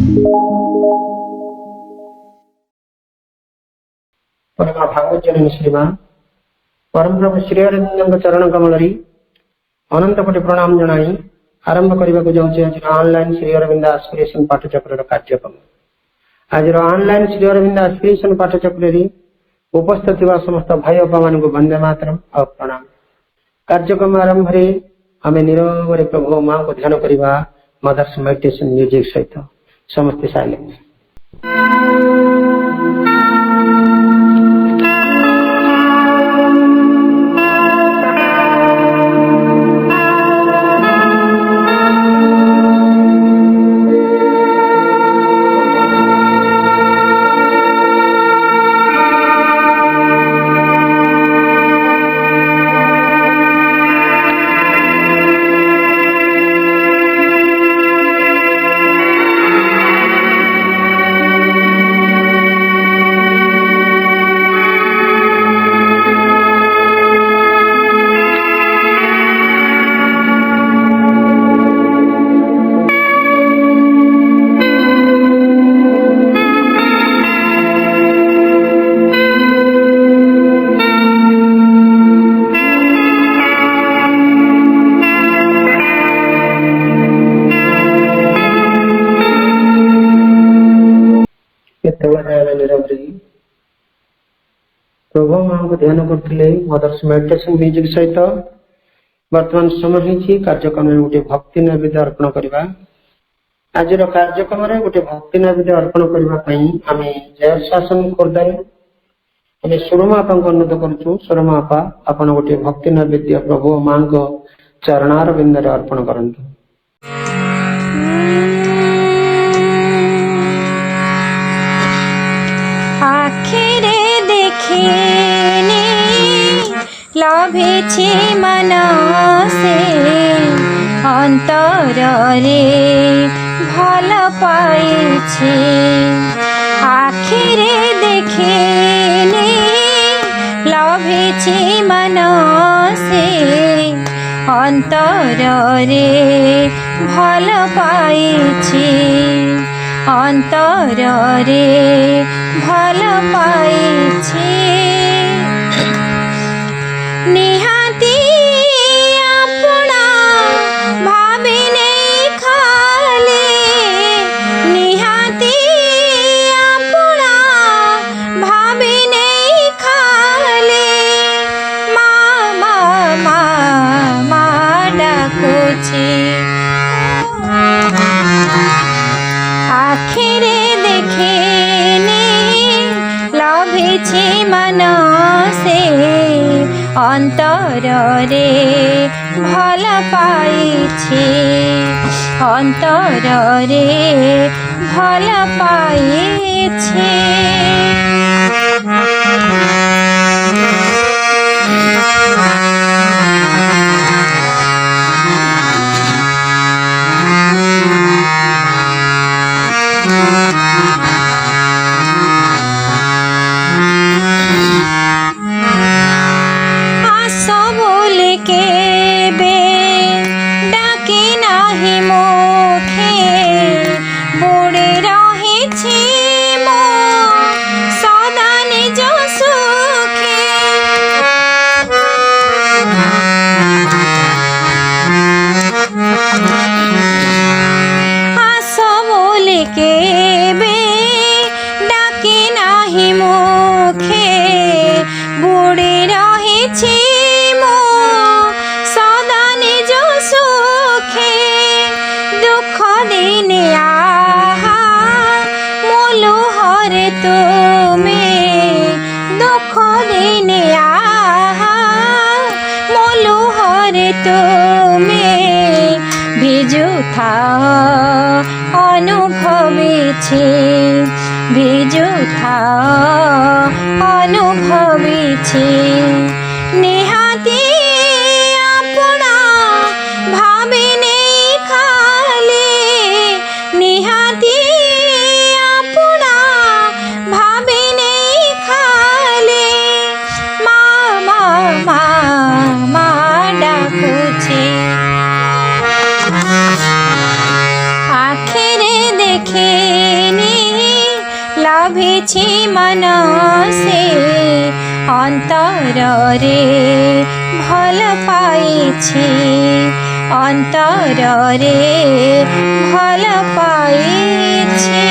परम भागवत जननी श्रीमान परम प्रभु श्री अरविंद चरण कमल अनंत कोटि प्रणाम जनाई आरंभ करने को जाऊँ आज ऑनलाइन श्री अरविंद एस्पिरेशन पाठचक्र कार्यक्रम। आज ऑनलाइन श्री अरविंद एस्पिरेशन पाठचक्र उपस्थित समस्त भाई बापा मान को वंदे मातरम और प्रणाम। कार्यक्रम आरंभ आम नीरव प्रभु माँ को ध्यान करवा मदर्स मेडिटेशन म्यूजिक सहित समस्त साइलेंस। प्रभु माँ को ध्यान करते मदर्स मेडिटेशन म्यूजिक सहित वर्तमान समय कार्यक्रम में गोटे भक्ति नैवेद्य अर्पण करवा। आज कार्यक्रम में गोटे भक्ति नैवेद्य अर्पण करने आम जय शासन करदे सुरमा आपा को अनुरोध करूँ। सुरमा आपा आपन गोटे भक्ति नैवेद्य प्रभु माँ को चरणार बिंदे अर्पण करंतु। आखिरे देखिनी लभिछि मन से अंतर रे भल पाइछि। आखिरे देखिनी लभिछि मन से अंतर रे भल पाइछि। अंतर रे भल पाइछि। निहाती अपना भाविने खाली। निहाती अपना भाविने खाली। माँ माँ माँ माँ डाकुछि। आखिरे देखिनी लभिछि मन से अंतर रे भल पाइछि। अंतर रे भल पाइछि। भिजुथा अनुभविछि। निहाती अपना भाविने खाली। निहाती अपना भाविने खाली। माँ माँ माँ माँ डाकुछि। आखिरे देखे लभिछि मन से अंतरे भल पाइछि अंतरे भल पाइछि।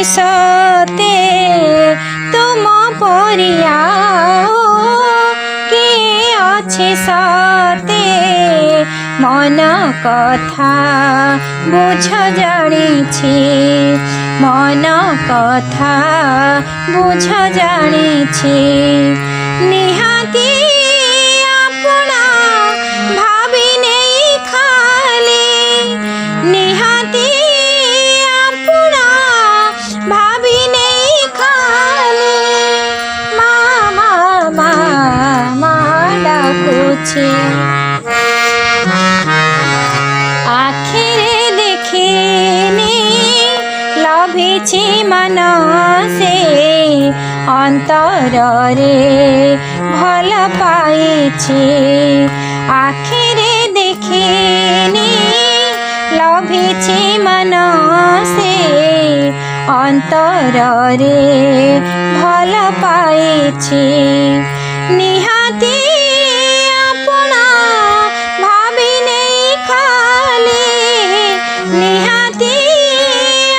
सते तुम परिया के अच्छे सते मन कथा बुझ जानिछि मन कथा बुझ जानिछि निहाती अपना भाभी नहीं खाली निहाती भाभी नहीं खाली मामा डाकुछि आखिरे देखिनी लभिछि मन से अंतरे भल पाइछि आखिरे देखिनी लभिछि मन से अंतरे भल पाइछि निहाती अपना भाभी नहीं खाली निहाती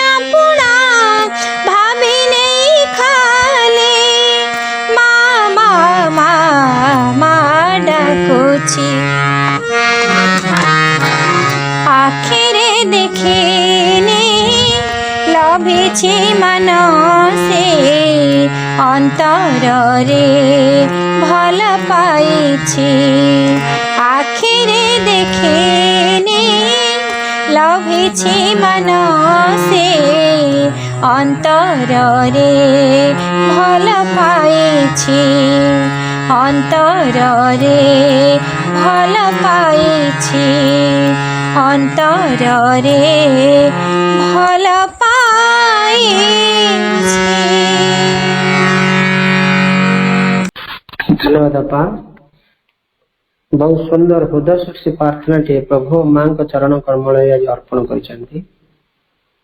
अपना भाभी नहीं खाली मामा डाकुछि आखिरे देखिनी लभिछि मन से अंतरे भल पाइछि आखिरे देखिनी लभिछि मन से अंतरे भल पाइछि अंतरे भल पाइछि अंतरे भल धन्यवाद अपा बहुत सुंदर हृदय से प्रार्थना टे प्रभु मां को चरण कमल आज अर्पण कर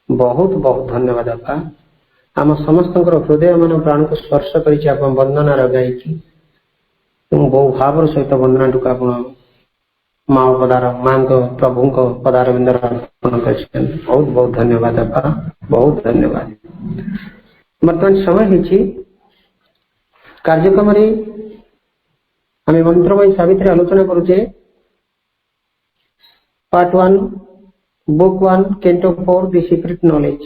बहुत बहुत धन्यवाद अपा आम समस्त हृदय मान प्राण को स्पर्श कर वंदना लगाई बहु भाव सहित वंदना टुक आप माँ पदार मां को प्रभु को पदार बिंदर अर्पण कर बहुत बहुत धन्यवाद अपा बहुत धन्यवाद। बर्तमान समय कार्यक्रम आम मंत्रमय सावित्री आलोचना करुचे part 1 book 1 canto 4 the secret knowledge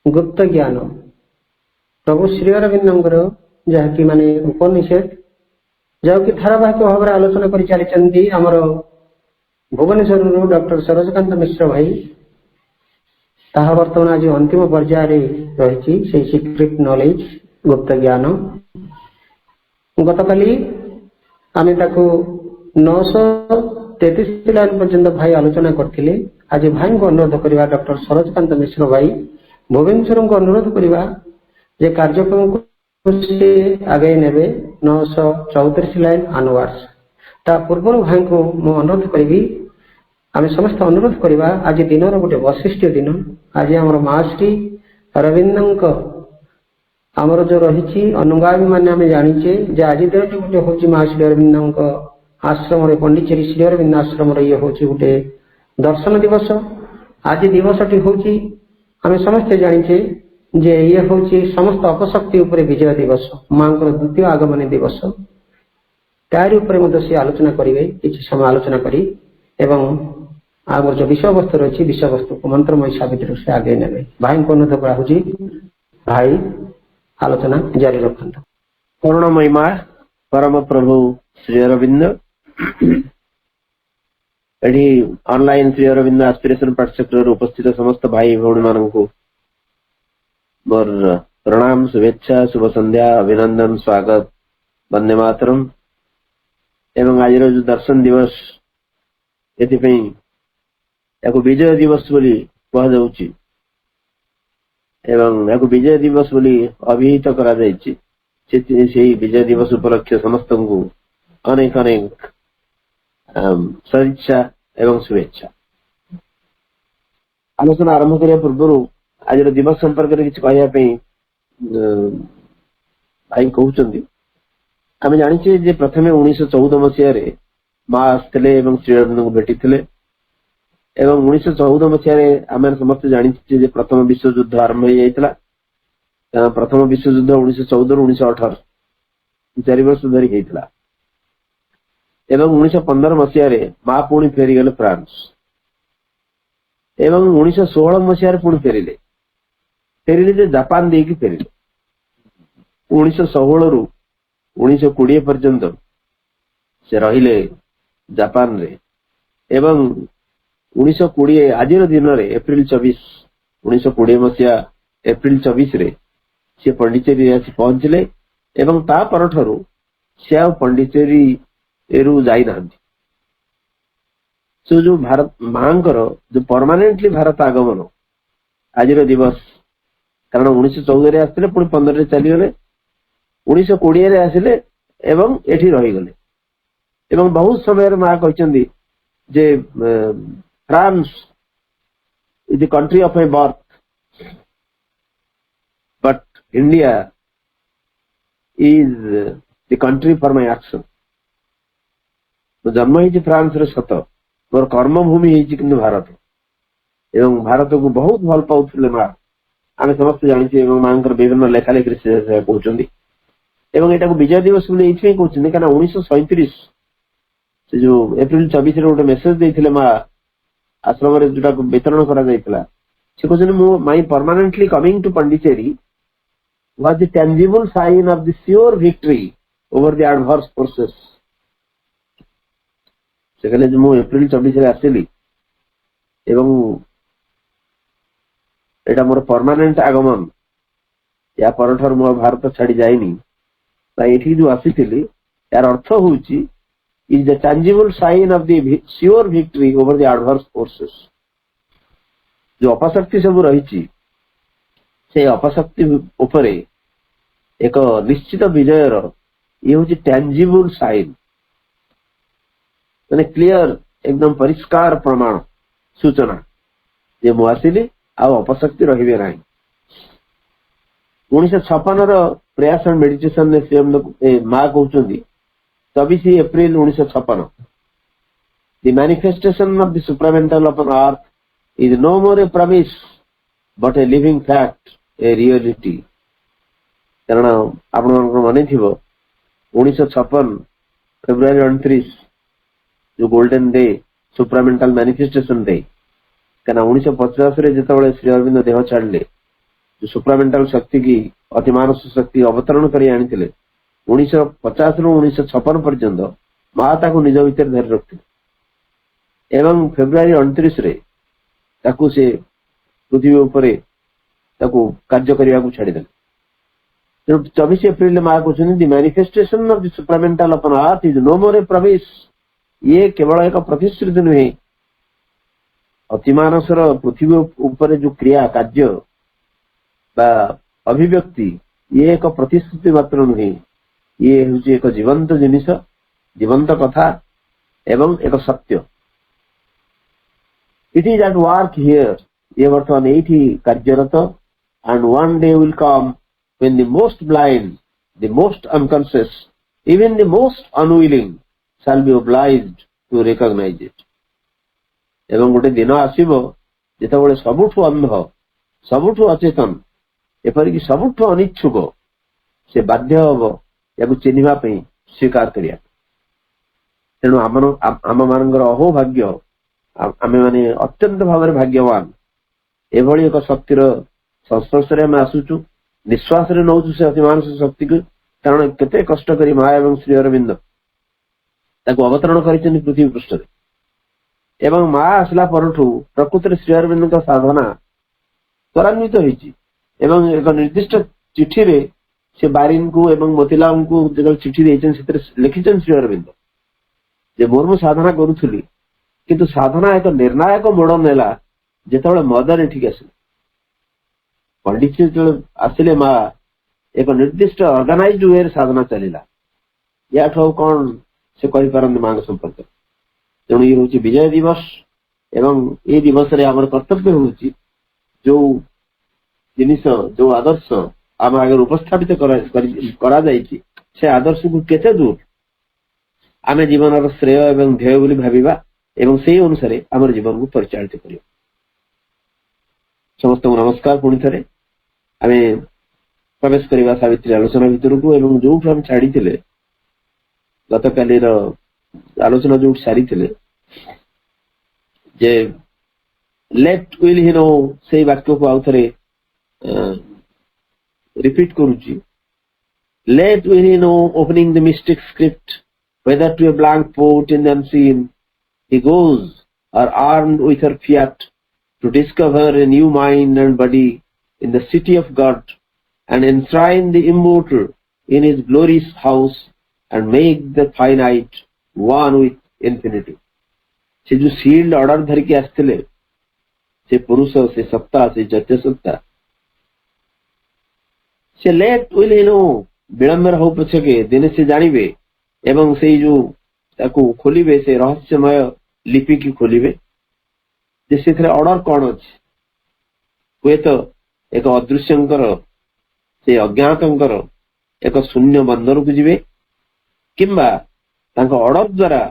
गुप्त ज्ञान प्रभु श्री अरविंद जहाँकि माने उपनिषद जहाँकि धारावाहिक भाव में आलोचना कर चली आमर भुवनेश्वर डॉक्टर सरोजकांत मिश्र भाई ताहा वर्तमान आज अंतिम पर्यायर रही सीक्रेट नॉलेज गुप्त ज्ञान गतकाली आम 933 लाइन पर्यंत भाई आलोचना करते आज भाई को अनुरोध करवा डॉक्टर सरोजकांत मिश्र भाई भुवनेश्वर को अनुरोध करवा जे कार्यक्रम को आगे ने 934 लाइन अनवर्ड्स ता पूर्व भाई को मु अनुरोध करी आम समस्त अनुरोध करवा आज दिन गोटे वैशिष्ट्य दिन आज आम माश्री अरविंद आमर जो रही अनुगामी मान आम जाचे आज दिन गोटे हूँ माँ श्री अरविंद आश्रम पंडिचेरी श्री अरविंद आश्रम ये हूँ गोटे दर्शन दिवस आज दिवस टी हूँ आम समस्ते जाचे जे ये हूँ समस्त अपशक्ति उपरे विजय दिवस माँ द्वितीय आगमन दिवस तारी उपरे से आलोचना करेंगे किसी समय आलोचना करी एवं आम जो विषय वस्तु रही विषय वस्तु को मंत्रमय साबित से आगे ने भाई को अनुरोध कराऊँ भाई आलोचना जारी रखता करुणामयी माँ परम प्रभु Shri Aurobindo at online Shri Aurobindo aspiration पाठशाला उपस्थित समस्त भाई भौणी मानक मोर प्रणाम शुभेच्छा शुभ संध्या अभिनंदन स्वागत वंदे मातरम एवं आज जो दर्शन दिवस या विजय दिवस बोली कहुची एवं या विजय दिवस बोली अभिहित करा जायछि से विजय दिवस उपलक्ष्य समस्त को अनेक अनेक सदिच्छा एवं शुभेच्छा आलोचना आरंभ करने पूर्व आज दिवस संपर्क में किसी कहवाई भाई कहते आम जाचे जे प्रथम 1914 मसीह माँ आसते श्री अरविंद को भेटी 1914 मसीह आम समस्त जानी प्रथम विश्व युद्ध आरंभ हो जाता प्रथम विश्व युद्ध 1914 1918 4 वर्ष धरी होता 1915 मसीह माँ पुणी फेरीगले फ्रांस एवं 1916 मसीह पुणी फेरिले जापान देकी फेरिले 1916 रु 1920 पर्यंत से रहिले जापान रे एवं 1920 आज दिन रे एप्रिल 24 1920 मसीहा एप्रिल 24 रे से पंडिचेरी आसी पहुंचले एवं ता परठरु से आ पंडिचेरी एरु जाई नांती सो जो भारत मांकर जो परमानेंटली भारत आगमन आज दिवस कारण 1914 रे आसले पुणी 15 रे चलीगले 1920 रे आसिले एवं एठी रहीगले एवं बहुत समय माँ कहते जे France is the country of my birth but India is the country for my action तो जन्म ही फ्रांस रे सत मोर कर्मभूमि कि भारत एवं भारत को बहुत भल पाउले माँ आम समस्त जानी माँ विभिन्न लेखा लेखी कहते यहाँ विजय दिवस कहते कहीं 1937 से जो एप्रिल 24 गोटे मेसेज देते माँ आश्रम जोटा वितरण कर my permanently coming to Pondicherry was the tangible sign of the sure victory over the adverse forces से कहले जो एप्रिल 24 आसली एवं एटा मोर परमानेंट आगमन या परठर मो भारत छाड़ी जाइनी ये जो आसी यार अर्थ होची is the tangible sign of the sure victory over the adverse forces जो अपशक्ति सब रही से अपशक्ति उपरे एक निश्चित विजयर ये हूँ टैंजिबल साइन मैंने क्लियर एकदम परिष्कार प्रमाण सूचना जे मु आसिली आ अपशक्ति रही ना 1956 प्रयास एंड मेडिटेशन माँ कहते 24 April 1956 the manifestation of the supramental upon earth is no more a promise but a living fact a reality कारण आप मन थी 1956 फेब्रुआरी 29 जो golden day supramental manifestation day क्या 1950 जो श्री अरविंद देह छाड़े जो सुप्रामेंटल शक्ति की अतिमानस शक्ति अवतरण कर 1950 रु 1956 पर्यंत माता को निज भीतर धरी रखते एवं फेब्रुआरी 29 से पृथ्वी उपरे कार्य करने को छाड़दे 24 एप्रिल माँ कहते the manifestation of the supramental upon earth is no more a promise ये केवल एक प्रतिश्रुति नुहे अतिमानसर पृथ्वी उपरे जो क्रिया कार्य बा अभिव्यक्ति ये एक प्रतिश्रुति मात्र नुहे ये हूँ एक जीवंत जिनिस जीवंत कथा एवं एक सत्य it is at work here ये बर्तमान ये कार्यरत and one day will come when the most blind, the most unconscious, even the most unwilling shall be obliged to recognize it. एवं गोटे दिन आसीबो जेतेबेले सबुठु अंध सबुठु अचेतन एपरिक सबुठ अनिच्छुक से बाध्य हम या चिन्हवा स्वीकार करिया। तेणु आम मान अहोभाग्य आम मैंने अत्यंत भाव भाग्यवान एभली एक शक्तिर संस्पर्श आम आसुचु निश्वास नौचु से अतिमानस शक्ति को। कारण केते कष्ट करी माँ एवं श्री अरविंद अवतरण कर पृथ्वी पृष्ठ एवं माँ आसला परठू प्रकृति श्री अरविंद साधना त्वरान्वित होती एवं एक निर्दिष्ट चिठी रे से बारिन को एवं मोतीलाल को जो चिठी लिखिछन श्री अरविंद जे मोर मु साधना करुथुली किंतु साधना एक निर्णायक मोड़ नेला जेतेबेले मदन एठिक आसिले पंडित जो आसिले माँ एक निर्दिष्ट ऑर्गेनाइज्ड वे साधना चलिला या कौन से कहि पारन मां संपर्क। तेणु ये हूँ विजय दिवस एवं ये दिवस रे आमर कर्तव्य हूँ जो जिनिस जो आदर्श आम आगे उपस्थापित करा जाइछि से आदर्श को केते दूर आमे जीवन श्रेय एवं ध्येय बोली भाविबा एवं से अनुसार आम जीवन को परिचालित करियो। समस्त नमस्कार। पुणी थे आम प्रवेश करवा सावित्री आलोचना भितर को एवं जो हम छाड़ी गत काली आलोचना जो सारी जे let will he no say वाक्य को आउ थे रिपीट करुची। Let will he no opening the mystic script whether to a blank port in the unseen he goes or armed with her fiat to discover a new mind and body in the city of God and enshrine the immortal in his glorious house and make the finite one with infinity। से जो sealed order धर के आसते से पुरुष से सत्ता से जत्य सत्ता से लेट विल ही नो विलंब हो पछके दिन से जानिबे एवं से जो ताकू खोलिबे से रहस्यमय लिपि की खोलिबे जे से ऑर्डर कौन अच्छे हुए तो एक अदृश्यंकर से अज्ञातंकर एक शून्य बंदर को जीवे किंबा ऑर्डर द्वारा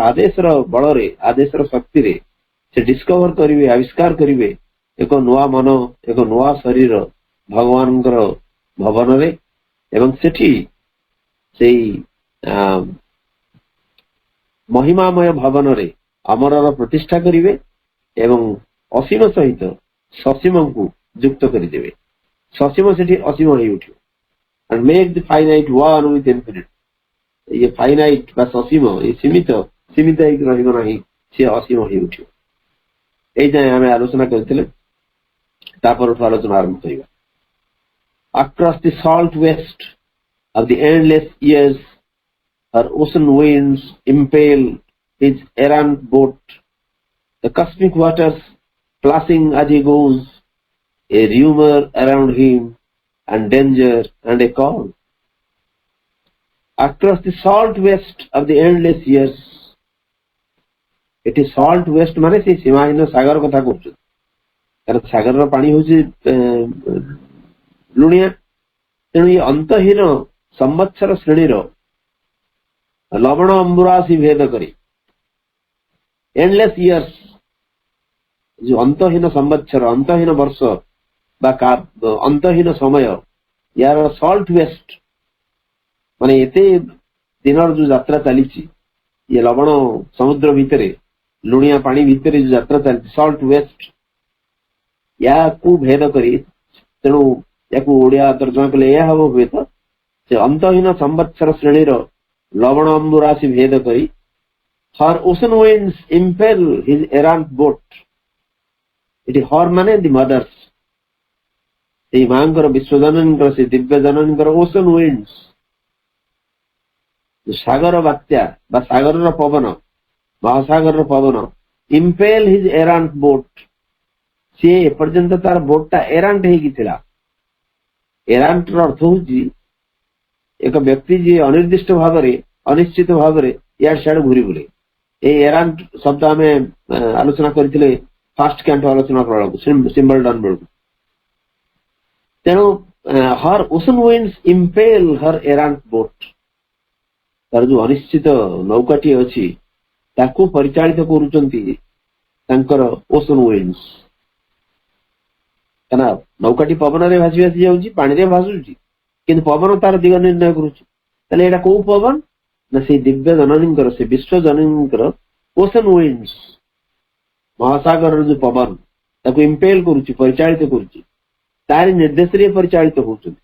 आदेशर बल रे आदेशर शक्ति रे से डिस्कवर करिवे आविष्कार करिवे एक नुआ मन एक नुआ शरीर भगवान भवन रे एवं सेठी से महिमामय भवन रे अमरर प्रतिष्ठा करिवे एवं असीम सहित ससीम को युक्त करदेवे। ससीम से असीम हो उठियो and make the finite one with infinite. ये फाइनाइट बा ससीम ये सीमित सीमित रहिबो नाही से असीम हो उठियो। एई जाय आमे आलोचना करथिले तापर आलोचना आरंभ करिबा। Across the salt waste of the endless years her ocean winds impale his errant boat, the cosmic waters flashing as he goes, a rumor around him and danger and a call. Across the salt waste of the endless years, it is salt waste माने से सीमाहीन सागर कथा कहउछ कारण सागर रो पानी होची लुणिया। तेणु ये अंतहीन संवत्सर श्रेणी लवण अंबुरासी भेद करी एंडलेस इयर्स जो अंतहीन संवत्सर अंतहीन वर्ष अंतहीन समय यार सॉल्ट वेस्ट माने एते दिन जो यात्रा चली ये लवण समुद्र भितर लुणिया पानी भितर जो यात्रा चली सॉल्ट वेस्ट या को भेद करी तेणु या ओडिया तर्जमा कले या हम हुए तो से अंतहीन संवत्सर श्रेणी लवण अंबुराशी भेद करी her ocean winds impel his errant boat. It her माने द मदर्स से मांकर विश्वजननी से दिव्य जननी ओशन विंड्स सागर बात्या बा सागर पवन महासागर पवन इम्पेल हिज एरांट बोट सी एपर्यंत तार बोटा एरांट हो एरांट अर्थ हूँ एक व्यक्ति जी अनिर्दिष्ट भाव अनिश्चित भाव इड सियाड़ घूरी बुले एरांट शब्द आम आलोचना करते फास्ट कैंट आलोचना कला सिंबल डन बेलू। तेणु हर ओशन विंड्स इम्पेल हर एरांट बोट तार जो अनिश्चित नौकाटी अच्छी ताकू परिचालित करुचंती ओशन विंड्स। କାହିଁକିନା ନୌକାଟି ପବନରେ ଭାସି ଭାସି ଯାଉଛି, ପାଣିରେ ଭାସୁଛି, କିନ୍ତୁ ପବନ ତାର ଦିଗ ନିର୍ଣ୍ଣୟ କରୁଛି। ତାହେଲେ ଏଇଟା କୋଉ ପବନ ନା ସେଇ ଦିବ୍ୟ ଜନନୀଙ୍କର, ସେ ବିଶ୍ୱ ଜନନୀଙ୍କର ଓସନ୍ ୱିଣ୍ଡସ୍, ମହାସାଗରର ଯୋଉ ପବନ ତାକୁ ଇମ୍ପେଲ କରୁଛି, ପରିଚାଳିତ କରୁଛି, ତାରି ନିର୍ଦ୍ଦେଶରେ ପରିଚାଳିତ ହଉଛନ୍ତି।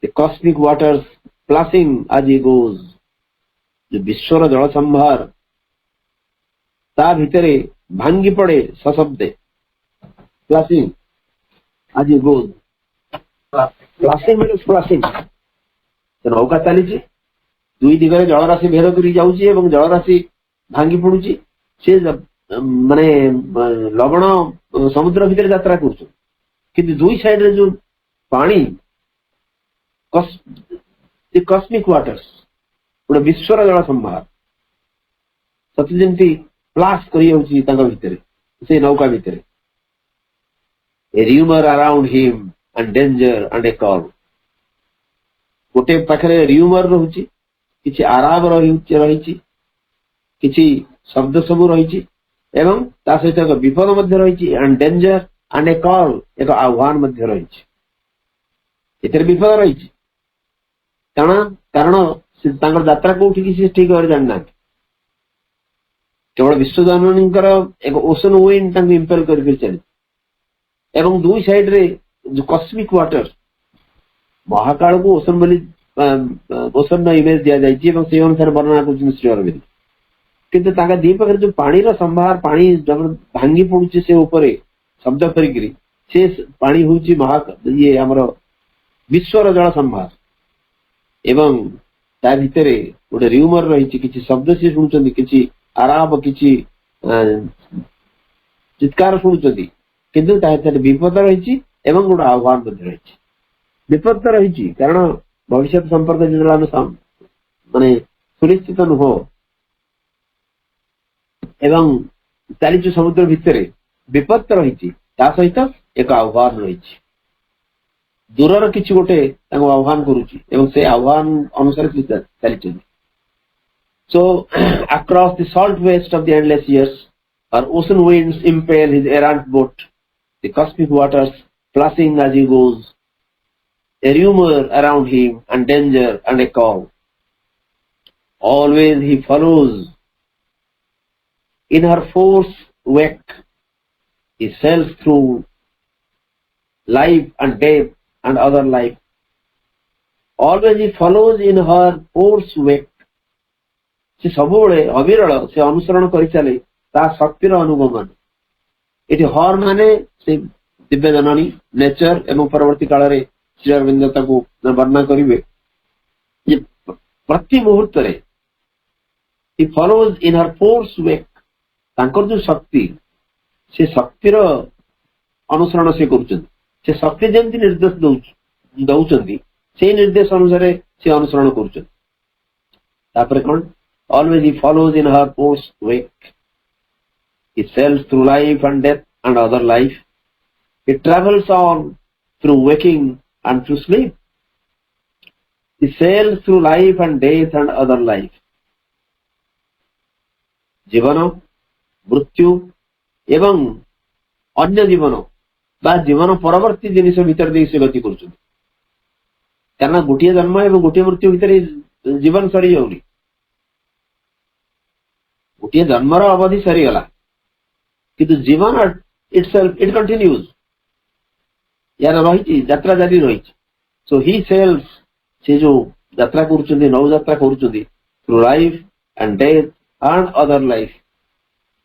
The cosmic waters flashing as he goes, जो विश्वर जल संभार ता भितरे भांगी पड़े सशब्दे, फ्लाशिंग आज he goes, फ्लाशिंग means flashing। नौका चली दुई दिगरे जलराशि भेद करी जाउची एवं जलराशि भांगी पड़ुची। से माने लवण समुद्र भितर यात्रा करुछ, किंतु दुई साइड रे जो पानी कस्मिक वाटर्स गोटे विश्वर जल संभार सत जमी फ्लाश कर नौका भितर। A rumour around him and danger and a call, गोटे पाखे र्यूमर रही, किसी आराम रही, किसी शब्द सब रही, एवं ता सहित एक विपद मध्य रही, and danger and a call, एक आह्वान मध्य रही। विपद रही कारण यात्रा कौटी की ठीक भाव जाना, केवल विश्वजननी एक ओशन विंड इंपेल कर चली। दुई साइड रे जो कस्मिक वाटर महाकाल को ओशन बोली ओशन इमेज दि जाए से अनुसार वर्णना कर श्री अरविंद। किंतु दी पाखे जो पानी संभार, पानी जब भांगी पड़ुचे से ऊपर शब्द करी से पानी हूँ महा ये आमर विश्वर जल संभार एवं ता भितर गोटे र्यूमर रही, किसी शब्द सी शुणुंट, किसी आराम, किसी चित्कार शुणुंट, किंतु विपद रही गोटे आह्वान रही। विपद तो रही कारण भविष्य संपर्क जो माने सुनिश्चित नुह एवं चली समुद्र भितर विपद तो रही, सहित एक आह्वान रही। दूरर किसी गोटे आह्वान करुच्ची एवं से आह्वान अनुसार चली। So across the salt waste of the endless years, our ocean winds impale his errant boat, the cosmic waters flashing as he goes, a rumor around him and danger and a call. Always he follows in her force wake, he sails through life and death and other life. Always he follows in her force wake, से सब अविरल से अनुसरण कर चले शक्तिर अनुगमन। ये हर माने से दिव्य जननी नेचर एवं परवर्ती काल रे श्री अरविंद वर्णना करेंगे। प्रति मुहूर्त he follows in her force वेक, जो शक्ति से शक्तिर अनुसरण से कर शक्ति जमी निर्देश दौरान से निर्देश अनुसार से अनुसरण कर कौन always he follows in her force wake, he sails through life and death and other life, he travels on through waking and through sleep, he sails through life and death and other life. जीवन मृत्यु एवं अन्य जीवन बा जीवन परवर्ती जिनिस भीतर दे से गति कर, गोटे जन्म एवं गोटे मृत्यु भीतर जीवन सरी जाऊनी। गोटे जन्मर अवधि सरीगला किंतु जीवन इटसेल्फ इट कंटिन्यूज, यार रही यात्रा जारी रही। सो ही सेल्स से जो यात्रा कर नौ यात्रा कर through life and death and other life,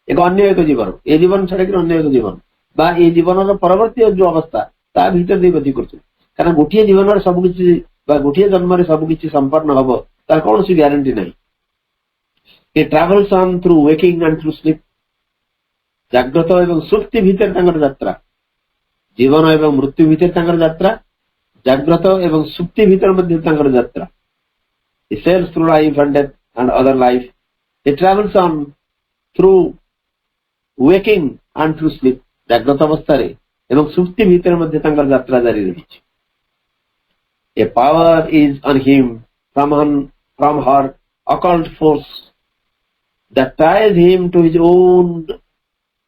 एक अन्य एक जीवन, ए जीवन छाड़ अन्य एक जीवन बा ए जीवन परवर्ती जो अवस्था ता भीतर दे गति कर, कारण गोटे जीवन सबकि गोटे जन्म सबकि संपन्न हम तार कौन सी ग्यारंटी नहीं। He travels on through waking and through sleep, जाग्रत एवं सुप्ति भीतर यात्रा, जीवन एवं मृत्यु भीतर यात्रा, जाग्रत एवं सुप्ति भीतर मध्य यात्रा। He sails through life and death and other life, he travels on through waking and through sleep, जाग्रत अवस्था रे एवं सुप्ति भीतर मध्य यात्रा जारी रही। A power is on him from her occult force that ties him to his own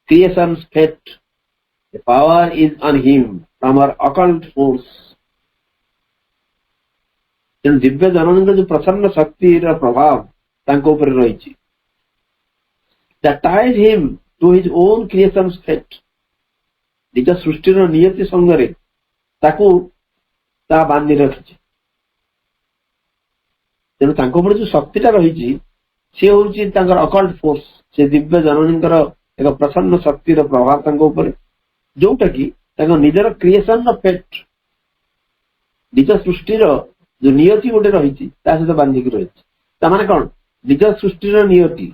creation's fate, The power is on him from our occult force. ତେଣୁ ଦିବ୍ୟ ଜନନୀଙ୍କ ଯୋଉ ପ୍ରସନ୍ନ ଶକ୍ତିର ପ୍ରଭାବ ତାଙ୍କ ଉପରେ ରହିଛି, that ties him to his own creation's fate. ନିଜ ସୃଷ୍ଟିର ନିୟତି ସଙ୍ଗରେ ତାକୁ ତା ବାନ୍ଧି ରଖିଛି। ତେଣୁ ତାଙ୍କ ଉପରେ ଯୋଉ ଶକ୍ତିଟା ରହିଛି ସେ ହଉଛି ତାଙ୍କର ଅକଲ୍ଟ ଫୋର୍ସ। ସେ ଦିବ୍ୟ ଜନନୀଙ୍କର ଏକ ପ୍ରସନ୍ନ ଶକ୍ତିର ପ୍ରଭାବ ତାଙ୍କ ଉପରେ, ଯୋଉଟା କି ତାଙ୍କ ନିଜର କ୍ରିଏସନର ଫେଟ୍, ନିଜ ସୃଷ୍ଟିର ଯୋଉ ନିୟତି ଗୋଟେ ରହିଛି ତା ସହିତ ବାନ୍ଧିକି ରହିଛି। ତାମାନେ କଣ, ନିଜ ସୃଷ୍ଟିର ନିୟତି,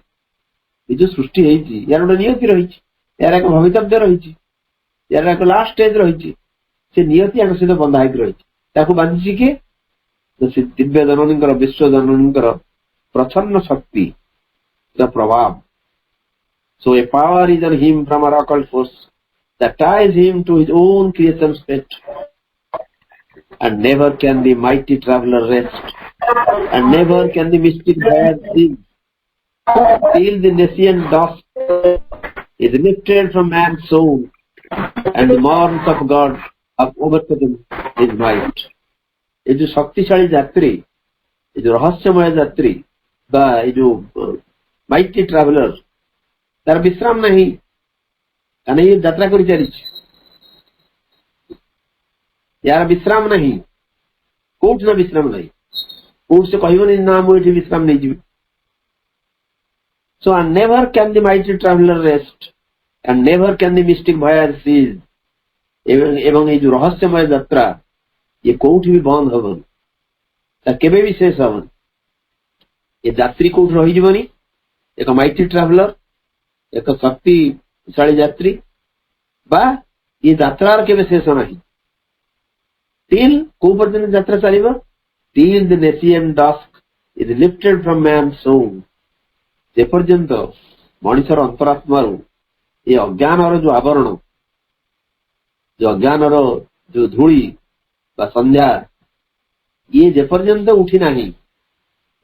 ନିଜ ସୃଷ୍ଟି ହେଇଛି, ୟାର ଗୋଟେ ନିୟତି ରହିଛି, ୟାର ଏକ ଭବିତବ୍ୟ ରହିଛି, ୟାର ଏକ ଲାଷ୍ଟ ଷ୍ଟେଜ ରହିଛି। ସେ ନିୟତି ୟାଙ୍କ ସହିତ ବନ୍ଧା ହେଇକି ରହିଛି। ତାକୁ ବାନ୍ଧିଛି କିଏ? ସେ ଦିବ୍ୟ ଜନନୀଙ୍କର, ବିଶ୍ୱ ଜନନୀଙ୍କର ପ୍ରସନ୍ନ ଶକ୍ତି ପ୍ରଭାବ। So a power is on him from our occult force that ties him to his own creation's fate. And never can the mighty traveler rest, and never can the mystic voyage cease, till the nascent dusk is lifted from man's soul, and the morns of God have overtaken his might. ये जो शक्तिशाली यात्री, ये जो रहस्यमय यात्री बा ये जो माइटी ट्रावेलर, तार विश्राम नहीं, कारण ये यात्रा करी चलीଛି, यार विश्राम नहीं, कोठ ना विश्राम नहीं, कोठ से कहबनी ना मुझे विश्राम नहीं जीवी। So and never can the mighty traveler rest, and never can the mystic voyage cease. एवं ये जो रहस्यमय यात्रा ये कोठी भी बंद हबन, केबे भी शेष हबन। ये यात्री कोठी रही जीवनी, एक माइटी ट्रावेलर, एक शक्तिशाली यात्री बा ये यात्रार केबे शेष नहीं। till को पर्यंत यात्रा चलिबो, till the nascent dusk is lifted from man's soul. जे पर्यंत मनुष्यर अंतरात्मारू ये अज्ञानर जो आवरण, जो अज्ञानर जो धूली बा संध्या, ये जे पर्यंत उठी नहीं,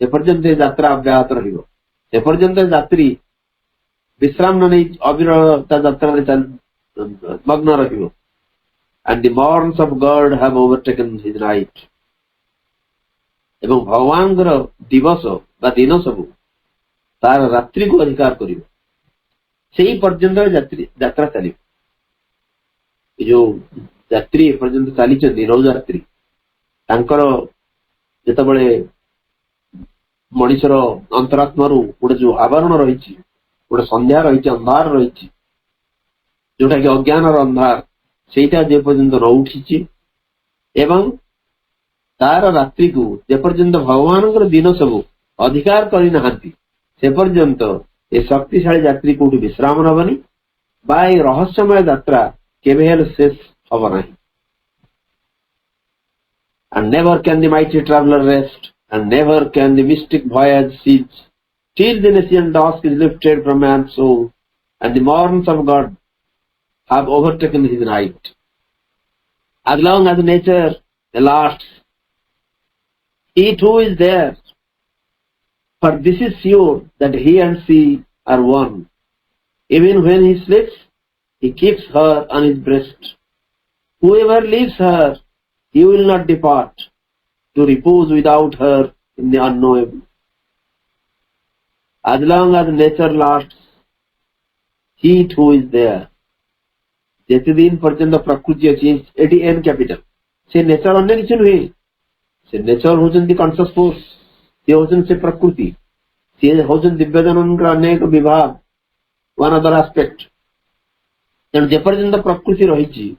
जे पर्यंत यात्रा अव्याहत रहिबो, जे पर्यंत यात्री विश्राम नहीं अविरत यात्रा मग्न रहिबो। And the morns of God have overtaken his night. एवं भगवानଙ୍କର दिवस बा दिन सब तार रात्रि को अधिकार करियो, सेही पर्यंत यात्रा चलियो। जो यात्री पर्यंत चलीचंदी नौयात्री, तांकर जेतबळे मनुष्यर अंतरात्मारू गोटे जो आवरण रही, गोटे संध्या रही, अंधार रही, जोटा कि अज्ञानर अंधार, सेटा जे पर्यंत न उठी एवं तार रात्रि को जे पर्यंत भगवान दिन सब अधिकार करना से पर्यंत ये शक्तिशाली यात्री कोठी विश्राम नबनी बा ये रहस्यमय यात्रा केबे हेले शेष हब नहीं। And never can the mighty traveler rest, and never can the mystic voyage cease, till the nascent dusk is lifted from man's soul, and the morns of God have overtaken his night. As long as nature lasts, he too is there. For this is sure that he and she are one. Even when he sleeps, he keeps her on his breast. Whoever leaves her, he will not depart to repose without her in the unknowable. As long as nature lasts, he too is there. जेते दिन पर्यंत प्रकृति अच्छी eighty N capital से nature अन्य किसी नुहे, से नेचर होचंती कॉन्शियस फोर्स, से होचन से प्रकृति, से होचन दिव्य जनन अनेक विभाग वन अदर एस्पेक्ट। तेणु जे पर्यंत प्रकृति रही,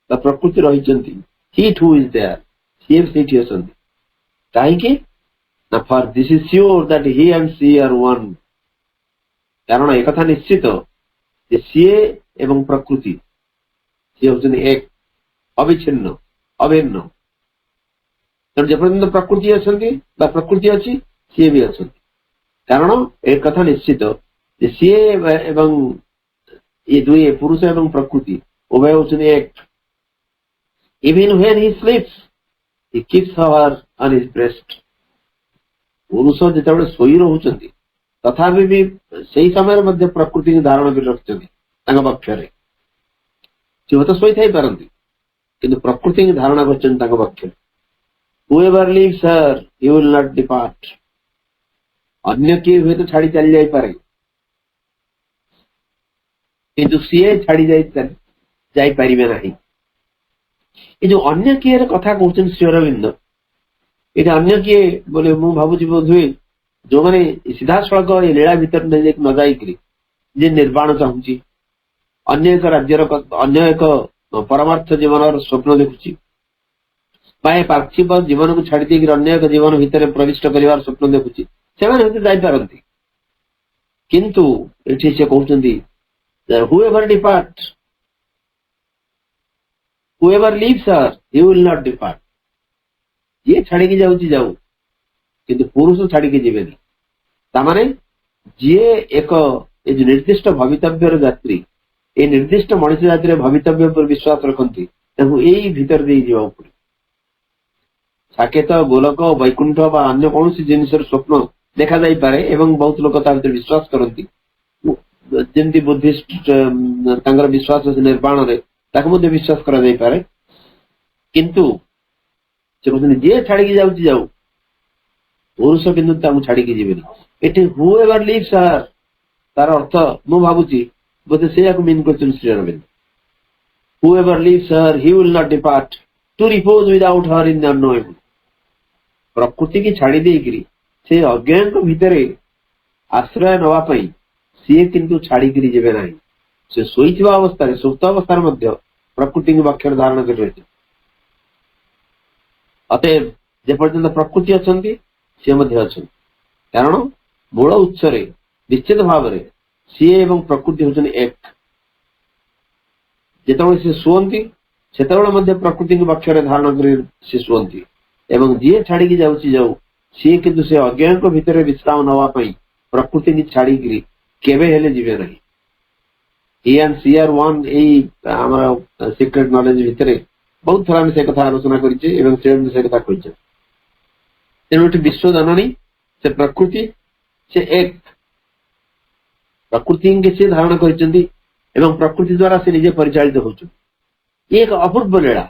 प्रकृति रही, ही टू इज देयर, सी सेठी असंती। काहेकि ना for this is sure that he and she are one. कारण एक कथा निश्चित जे सीए एवं प्रकृति सी होचंती एक, अविच्छिन्न, अभिन्न। तेणु जेपर्यंत प्रकृति असंती बा प्रकृति अच्छी, सी भी असंती। कारण एक कथा निश्चित जे सी एवं ये दुई पुरुष एवं प्रकृति उभय होचंती एक। Even when he sleeps, he keeps her on his breast. पुरुष जिते शोई रोचंती तथापि भी सही समय मध्य प्रकृति धारण कर रखते पक्षरे। ସେ ହୁଏତ ଶୋଇଥାଇ ପାରନ୍ତି କିନ୍ତୁ ପ୍ରକୃତି ଧାରଣା କରିଛନ୍ତି ତାଙ୍କ ପକ୍ଷରେ। whoever lives her he will not depart। ଅନ୍ୟ କିଏ ହୁଏତ ଛାଡି ଚାଲି ଯାଇପାରେ କିନ୍ତୁ ସିଏ ଛାଡି ଯାଇପାରିବେ ନାହିଁ। ଏ ଯୋଉ ଅନ୍ୟ କିଏ କଥା କହୁଛନ୍ତି ଶ୍ରୀ ଅରବିନ୍ଦ, ଏଇଟା ଅନ୍ୟ କିଏ ବୋଲେ ମୁଁ ଭାବୁଛି ବୋଧହୁଏ ଯୋଉମାନେ ସିଧାସଳଖ ଏ ଲୀଳା ଭିତରେ ନ ଯାଇକରି ଯେ ନିର୍ବାଣ ଚାହୁଁଛି, ଅନ୍ୟ ଏକ ରାଜ୍ୟର ଅନ୍ୟ ଏକ ପରମାର୍ଥ ଜୀବନର ସ୍ୱପ୍ନ ଦେଖୁଛି ବା ଏ ପାର୍ଥିବ ଜୀବନକୁ ଛାଡି ଦେଇକି ଅନ୍ୟ ଏକ ଜୀବନ ଭିତରେ ପ୍ରବିଷ୍ଟ କରିବାର ସ୍ୱପ୍ନ ଦେଖୁଛି, ସେମାନେ ହয়তো ଯାଇପାରନ୍ତି। କିନ୍ତୁ ଏଠି ସେ କହୁଛନ୍ତି whoever depart, whoever leaves her he will not depart। ଯିଏ ଛାଡିକି ଯାଉଛି ଯାଉ, କିନ୍ତୁ ପୁରୁଷ ଛାଡିକି ଯିବେନି। ତାମାନେ ଯିଏ ଏକ ଏ ଯୋଉ ନିର୍ଦ୍ଦିଷ୍ଟ ଭବିତବ୍ୟର ଯାତ୍ରୀ, ଏ ନିର୍ଦ୍ଦିଷ୍ଟ ମଣିଷ ଜାତିର ଭବିତବ୍ୟ ଉପରେ ବିଶ୍ୱାସ ରଖନ୍ତି, ତାଙ୍କୁ ଏଇ ଭିତରେ ଦେଇ ଯିବାକୁ ପଡେ। ସାକେତ, ଗୋଲକ, ବୈକୁଣ୍ଠ ବା ଅନ୍ୟ କୌଣସି ଜିନିଷର ସ୍ୱପ୍ନ ଦେଖାଯାଇପାରେ ଏବଂ ବହୁତ ଲୋକ ତା ଭିତରେ ବିଶ୍ୱାସ କରନ୍ତି, ଯେମିତି ବୁଦ୍ଧିଷ୍ଟ ତାଙ୍କର ବିଶ୍ୱାସ ଅଛି ନିର୍ବାଣରେ, ତାକୁ ମଧ୍ୟ ବିଶ୍ୱାସ କରାଯାଇପାରେ। କିନ୍ତୁ ସେ କହୁଛନ୍ତି ଯିଏ ଛାଡିକି ଯାଉଛି ଯାଉ, ପୁରୁଷ କିନ୍ତୁ ତାଙ୍କୁ ଛାଡିକି ଯିବେନି। ଏଠି whoever lives her ତାର ଅର୍ଥ ମୁଁ ଭାବୁଛି ବୋଧେ ସେଇଆକୁ ମିନ୍ କରିଛନ୍ତି Shri Arvind. whoever lives her he will not depart to repose without her in the unknowable। ପ୍ରକୃତି କି ଛାଡି ଦେଇକିରି ସେ ଅଜ୍ଞାନଙ୍କ ଭିତରେ ଆଶ୍ରୟ ନେବା ପାଇଁ ସିଏ କିନ୍ତୁ ଛାଡିକିରି ଯିବେ ନାହିଁ। ସେ ଶୋଇଥିବା ଅବସ୍ଥାରେ, ସୁପ୍ତ ଅବସ୍ଥାରେ ମଧ୍ୟ ପ୍ରକୃତିକୁ ବକ୍ଷରେ ଧାରଣ କରି ରହିଛି। ଅତଏବ ଯେପର୍ଯ୍ୟନ୍ତ ପ୍ରକୃତି ଅଛନ୍ତି ସିଏ ମଧ୍ୟ ଅଛନ୍ତି, କାରଣ ମୂଳ ଉତ୍ସରେ ନିଶ୍ଚିତ ଭାବରେ ସିଏ ଏବଂ ପ୍ରକୃତି ହେଉଛନ୍ତି ଏକ। ଯେତେବେଳେ ସେ ଶୁଅନ୍ତି ସେତେବେଳେ ମଧ୍ୟ ପ୍ରକୃତିକୁ ବକ୍ଷରେ ଧାରଣ କରି ସେ ଶୁଅନ୍ତି ଏବଂ ଯିଏ ଛାଡିକି ଯାଉଛି ଯାଉ, ସିଏ କିନ୍ତୁ ସେ ଅଜ୍ଞାନଙ୍କ ଭିତରେ ବିଶ୍ରାମ ନେବା ପାଇଁ ପ୍ରକୃତିକି ଛାଡିକିରି କେବେ ହେଲେ ଯିବେ ନାହିଁ। he and she are one, ଏଇ ଆମର ସିକ୍ରେଟ ନଲେଜ ଭିତରେ ବହୁତ ଥର ଆମେ ସେ କଥା ଆଲୋଚନା କରିଛେ ଏବଂ ସେ କଥା କହିଛେ। ତେଣୁ ଏଠି ବିଶ୍ୱ ଜନନୀ ସେ ପ୍ରକୃତି, ସେ ଏକ ପ୍ରକୃତି ସେ ଧାରଣ କରିଛନ୍ତି ଏବଂ ପ୍ରକୃତି ଦ୍ୱାରା ସେ ନିଜେ ପରିଚାଳିତ ହେଉଛନ୍ତି। ଇଏ ଏକ ଅପୂର୍ବ ଲୀଳା।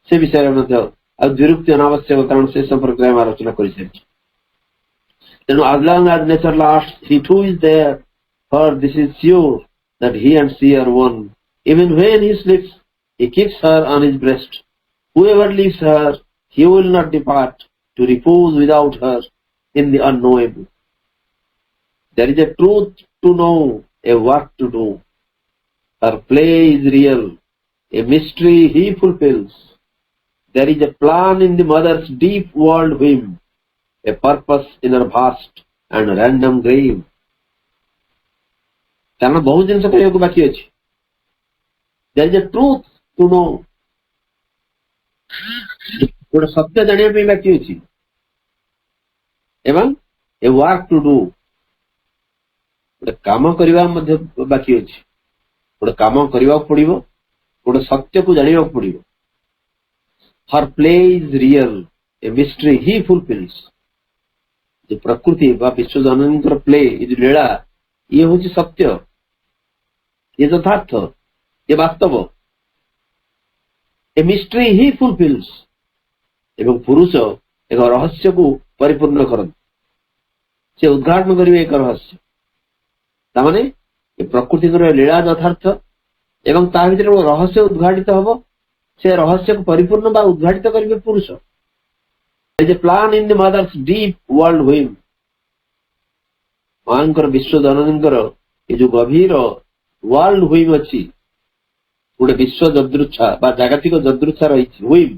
ସେ ବିଷୟରେ ମଧ୍ୟ ଆଉ ଦ୍ୱିରୁକ୍ତି ଅନାବଶ୍ୟକ, କାରଣ ସେ ସମ୍ପର୍କରେ ଆମେ ଆଲୋଚନା କରିସାରିଛୁ। ତେଣୁ as long as nature lasts, he too is there, for this is sure that he and she are one। even when he sleeps he keeps her on his breast। whoever leaves her he will not depart to repose without her in the unknowable। there is a truth to know, a work to do। her play is real, a mystery he fulfills। there is a plan in the mother's deep walled womb, a purpose in her vast and random grave। କାରଣ ବହୁତ ଜିନିଷ କରିବାକୁ ବାକି ଅଛି। there is a truth to know, ଗୋଟେ ସତ୍ୟ ଜାଣିବା ପାଇଁ ବାକି ଅଛି ଏବଂ a work to do, ଗୋଟେ କାମ କରିବା ମଧ୍ୟ ବାକି ଅଛି। ଗୋଟେ କାମ କରିବାକୁ ପଡିବ, ଗୋଟେ ସତ୍ୟକୁ ଜାଣିବାକୁ ପଡିବ। her play is real, a mystery he fulfills। ଯେ ପ୍ରକୃତି ବା ବିଶ୍ୱ ଜନନୀଙ୍କର ପ୍ଲେ, ଏ ଯୋଉ ଲୀଳା, ଇଏ ହଉଛି ସତ୍ୟ, ଇଏ ଯଥାର୍ଥ, ଇଏ ବାସ୍ତବ। ଏ ମିଷ୍ଟ୍ରି ହି ଫୁଲଫିଲ୍ସ, ଏବଂ ପୁରୁଷ ଏକ ରହସ୍ୟକୁ ପରିପୂର୍ଣ୍ଣ କରନ୍ତି, ସେ ଉଦ୍ଘାଟନ କରିବେ ଏକ ରହସ୍ୟ। ତାମାନେ ଏ ପ୍ରକୃତିଙ୍କର ଲୀଳା ଯଥାର୍ଥ ଏବଂ ତା ଭିତରେ ଗୋଟେ ରହସ୍ୟ ଉଦ୍ଘାଟିତ ହବ, ସେ ରହସ୍ୟକୁ ପରିପୂର୍ଣ୍ଣ ବା ଉଦ୍ଘାଟିତ କରିବେ ପୁରୁଷ। is a plan in the mother's deep world womb। ମାଙ୍କର ବିଶ୍ୱ ଜନନୀଙ୍କର ଏ ଯୋଉ ଗଭୀର ୱାର୍ଲଡ ହୁଇମ୍ ଅଛି, ଗୋଟେ ବିଶ୍ୱ ଯଦୃଚ୍ଛା ବା ଜାଗତିକ ଯଦୃଚ୍ଛା ରହିଛି, ହୁଇମ୍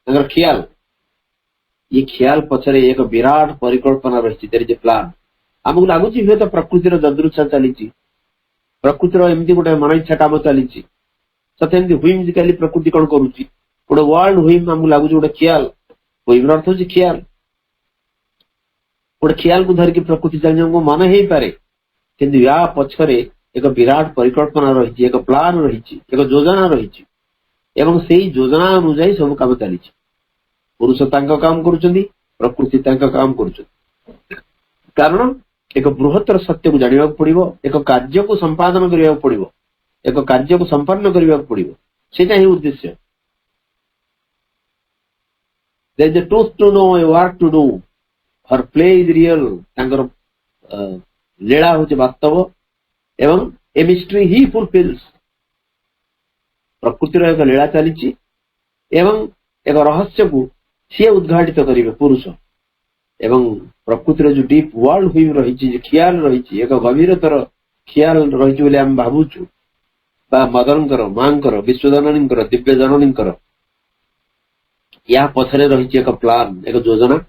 ତାଙ୍କର ଖିଆଲ, ଏ ଖିଆଲ ପଛରେ ଏକ ବିରାଟ ପରିକଳ୍ପନା ରହିଛି। there is a plan। ଆମକୁ ଲାଗୁଛି ହୁଏତ ପ୍ରକୃତିର ଯଦୃଚ୍ଛା ଚାଲିଛି, ପ୍ରକୃତିର ଏମିତି ଗୋଟେ ମନ ଇଚ୍ଛା କାମ ଚାଲିଛି, ସତେ ଏମିତି ହୁଇମିଜିକାଲି ପ୍ରକୃତି କଣ କରୁଛି, ଗୋଟେ ୱାର୍ଲଡ ହୁଇମ୍ ଆମକୁ ଲାଗୁଛି ଗୋଟେ ଖିଆଲ। ହୁଇମ୍ର ଅର୍ଥ ହଉଛି ଖିଆଲ। ଗୋଟେ ଖିଆଲକୁ ଧରିକି ପ୍ରକୃତି ଚାଲିବାକୁ ମନେ ହେଇପାରେ, କିନ୍ତୁ ୟା ପଛରେ ଏକ ବିରାଟ ପରିକଳ୍ପନା ରହିଛି, ଏକ ପ୍ଲାନ ରହିଛି, ଏକ ଯୋଜନା ରହିଛି ଏବଂ ସେଇ ଯୋଜନା ଅନୁଯାୟୀ ସବୁ କାମ ଚାଲିଛି। ପୁରୁଷ ତାଙ୍କ କାମ କରୁଛନ୍ତି, ପ୍ରକୃତି ତାଙ୍କ କାମ କରୁଛନ୍ତି। କାରଣ ଏକ ବୃହତ୍ତର ସତ୍ୟକୁ ଜାଣିବାକୁ ପଡିବ, ଏକ କାର୍ଯ୍ୟକୁ ସମ୍ପାଦନ କରିବାକୁ ପଡିବ, ଏକ କାର୍ଯ୍ୟକୁ ସମ୍ପନ୍ନ କରିବାକୁ ପଡିବ। सेटा ही उद्देश्य there is a truth to know, a work to do, her play is real, ତାଙ୍କର लीला होचे वास्तव एवं ए मिस्ट्री ही फुलफिल्स प्रकृतिर एक लीला चली एवं एक रहस्य को सी उद्घाटित करेंगे पुरुष एवं प्रकृतिर जो डीप वर्ल्ड हुई रही ख्याल रही एक गभीरतर ख्याल रही आम भावुचु मदर मां विश्वजननी दिव्य जननी या पछरे रही एक प्लान एक योजना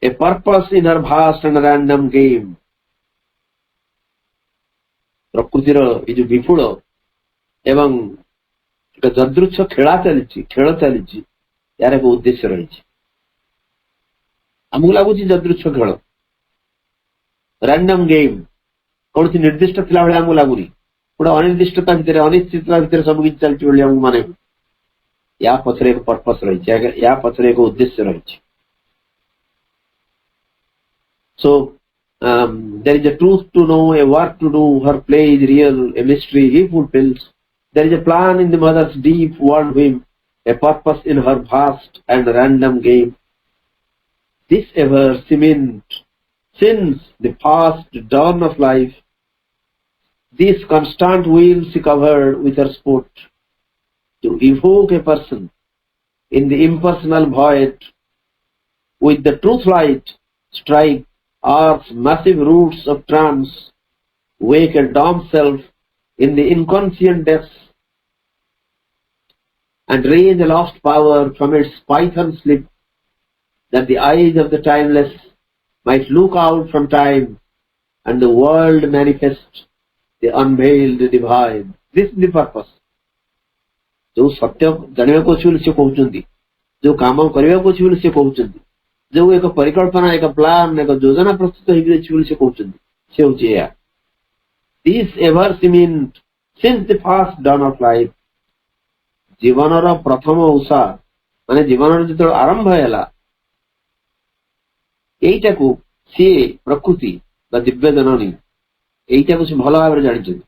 a purpose in her vast and random game प्रकृतिर ये जो विपुल एवं एक जदृच्छ खेल चली यार एक उद्देश्य रही आमको लगुच जदृच्छ खेल रैंडम गेम कौन सी निर्दिष्ट थिला भाई आमको लगुनि गोटे अनिर्दिष्टता भितर अनिश्चितता भितर सब किसी चलती माने या पछरे एक पर्पस रही या पछरे एक उद्देश्य रही सो there is a truth to know, a work to do, her play is real, a mystery he fulfills. There is a plan in the mother's deep world whim, a purpose in her vast and random game. This ever cement since the past dawn of life, this constant wheel she covered with her sport, to evoke a person in the impersonal void, with the truth light strike Earth's massive roots of trance, wake a dumb self in the inconscient depths, and raise a lost power from its python sleep, that the eyes of the timeless might look out from time, and the world manifest the unveiled divine. This is the purpose. जो सत्य जानिबा को अछि से कहउचंदी जो काम करिबा को अछि से कहउचंदी जो एक परिकल्पना एक प्लान एक योजना प्रस्तुत से कहते this ever cement since the first dawn of life जीवन प्रथम उषा माने जीवन जो आरंभ है यहीटा को सी प्रकृति दिव्य जननी यहीटा को भल भाव जानी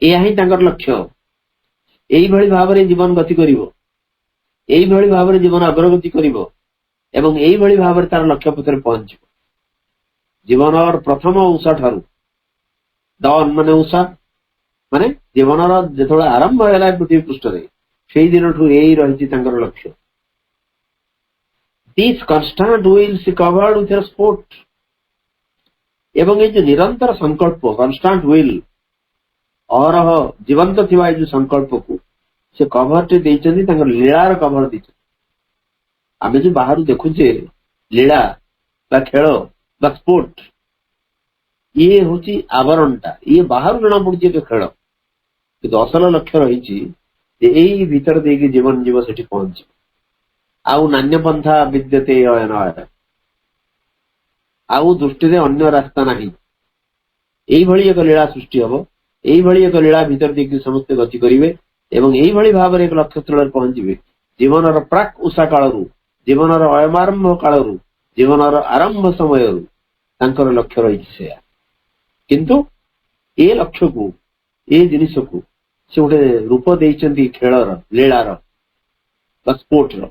यह ही लक्ष्य यही भाव जीवन गति कर भाव जीवन अग्रगति कर एवं यही भाव तार लक्ष्य पथर पहुंच जीवन और प्रथम उषा ठारू डॉन माने उषा माने जीवन जो आरंभ है पृथ्वी पृष्ठ से दिन ठू यही रही लक्ष्य this constant will see covered with sport एवं ये जो निरंतर संकल्प कन्स्टांट विल और जीवंत थिबा जो संकल्प को से कवर टे देइचंदी लीलार कवर दी आम जो बाहर देखुचे लीला खेल स्पोर्ट ये हूँ आवरणटा ये बाहर जना पड़ी खेल कि असल लक्ष्य रही भीतर देकी जीवन जीव से पहुंच आउ नान्य पंथा विद्यते अयन आउ दृष्टि अन्य रास्ता नहीं यही एक लीला सृष्टि हम यही एक लीला भीतर देकी समस्ते गति करेंगे एवं यही भाव एक लक्ष्य स्थल पहुंचे जीवन प्राक उषा कालू जीवन अयमारंभ कालू जीवन आरंभ समय लक्ष्य रही किंतु ये लक्ष्य को ये जिनिस को से गोटे रूप देइचंती खेलर लीलार स्पोर्टर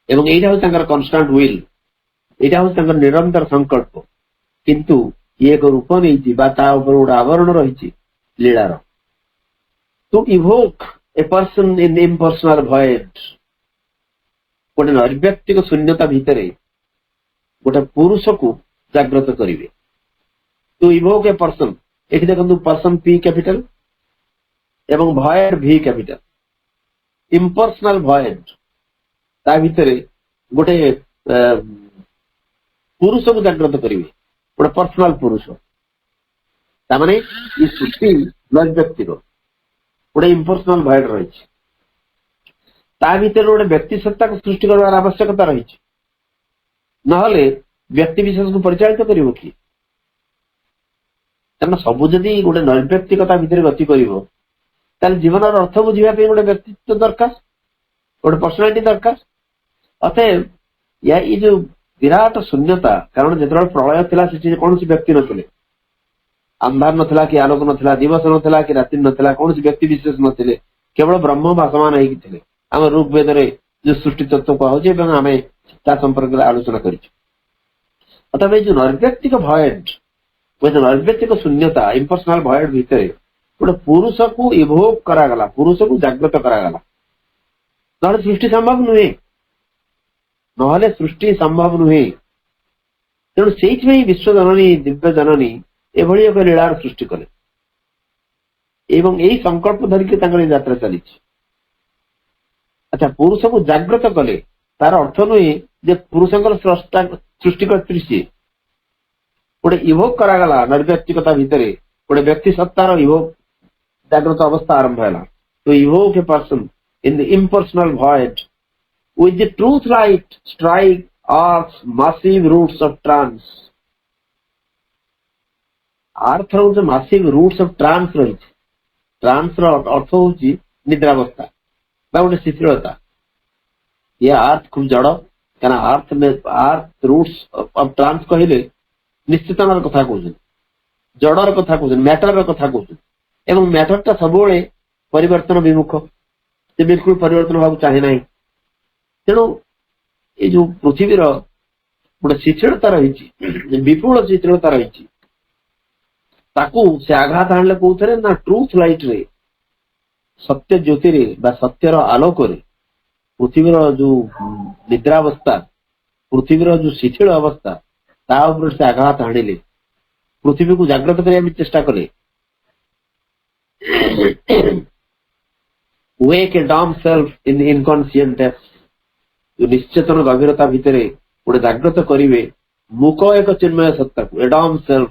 एवं यहीटा हूँ कन्स्टांट विल यहाँ हूँ निरंतर संकल्प किंतु ये एक रूप नहीं गोटे आवरण रही लीलार to evoke a person in impersonal void गोटे नैर्व्यक्तिक शून्यता भितर गोटे पुरुष को जागृत करेंगे टू इवोक ए पर्सन ये देखो पर्सन पी कैपिटल एवं वॉइड भी कैपिटल इम्पर्सनल वॉइड ता भितर गोटे पुरुष को जागृत करेंगे गोटे पर्सनाल पुरुष तामाने ये सृष्टि नैर्व्यक्तिक गोटे इम्पर्सनल वॉइड रही ता भीतर गोटे व्यक्ति सत्ता को सृष्टि करवार आवश्यकता रही नहले व्यक्ति विशेष को परिचालित करिवो कि सब जदि गोटे नैर्व्यक्तिकता भितर गति कर जीवन अर्थ बुझा गोटे व्यक्तित्व दरकार गोटे पर्सनालिटी दरकार अतएव या ये जो विराट शून्यता कारण जो प्रलय था कौन व्यक्ति नथिले अंधार नथिला कि आलोक नथिला दिवस नथिला कि रात्रि नथिला कौन व्यक्ति विशेष नथिले केवल ब्रह्म भाषमान होते आम ऋग्वेद जो सृष्टि तत्व कहुचे आम संपर्क में आलोचना कर अतः ये जो नैर्व्यक्तिक भॉइड जो नैर्व्यक्तिक शून्यता इम्पर्सनाल भॉइड भितर गोटे पुरुष को इभोक करागला पुरुष को जागृत करागला ना सृष्टि संभव नुहे ना सृष्टि संभव नुहे तेणु से विश्व जननी दिव्य जननी एभली एक लीलार सृष्टि कले एवं यही संकल्प धरिकी यात्रा चली। अच्छा पुरुष को जागृत कले तार अर्थ नुहे जे पुरुषंकर स्रष्टा सृष्टिकर्त्री सी गोटे इभोक करागला नैर्व्यक्तिकता भितर गोटे व्यक्ति सत्तार इभोक जागृत अवस्था आरंभ है तो evoke A person in the impersonal void with the truth light strike earth's massive roots of trance अर्थ जो massive roots of trance रही ट्रांस अर्थ हूँ निद्रावस्था गोटे शिथिलता ये अर्थ खूब जड़ क्या अर्थ रूट्स ऑफ ट्रांस कहले निश्चितनार कथा कहते जड़र कथा कहते मैटर कथा कहते एवं मैटर टा सब परिवर्तन विमुख से बिल्कुल परिवर्तन होगा चाहे ना तेणु ये जो पृथ्वीर गोटे शिथिलता रही विपुल शिथिलता रही से आघात आने कौन ना ट्रूथ लाइट रे सत्य ज्योति रे बा सत्यर आलोक रे पृथ्वीर जो निद्रावस्था पृथ्वीर जो शिथिल अवस्था ता ऊपर से आघात आनिले पृथ्वी को जागृत करने चेष्टा कले wake a dumb self in the inconscient depths जो निश्चेतन गभीरता भितर गोटे जागृत करेंगे मुक एक चिन्मय सत्ता को a dumb self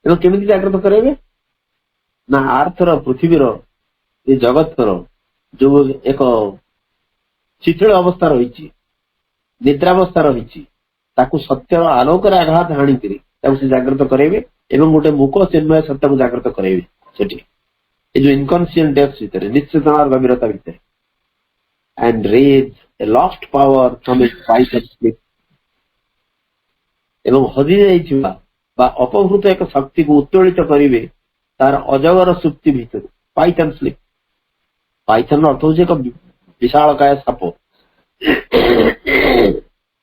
केमी जागृत करेंगे ना आर्थर पृथ्वीर ये जगतर जो एक शिथिल अवस्था रही निद्रावस्था रही सत्यर आलोक आघात हाणिक से जागृत करेंगे एवं गोटे मुक चिन्मय सत्ता को जागृत करेंगे सेठी जो इनकॉन्शियंट डेप्थ भीतर निश्चेतनार गभीरता भीतर and raise a lost power from its fight and sleep एवं हजि जाइथिबा बा अपहृत एक शक्ति को उत्तोलित करेंगे तार अजगर सुप्ति भीतर पाइथन स्लीप पाइथन अर्थ हूँ एक विशालकाय साप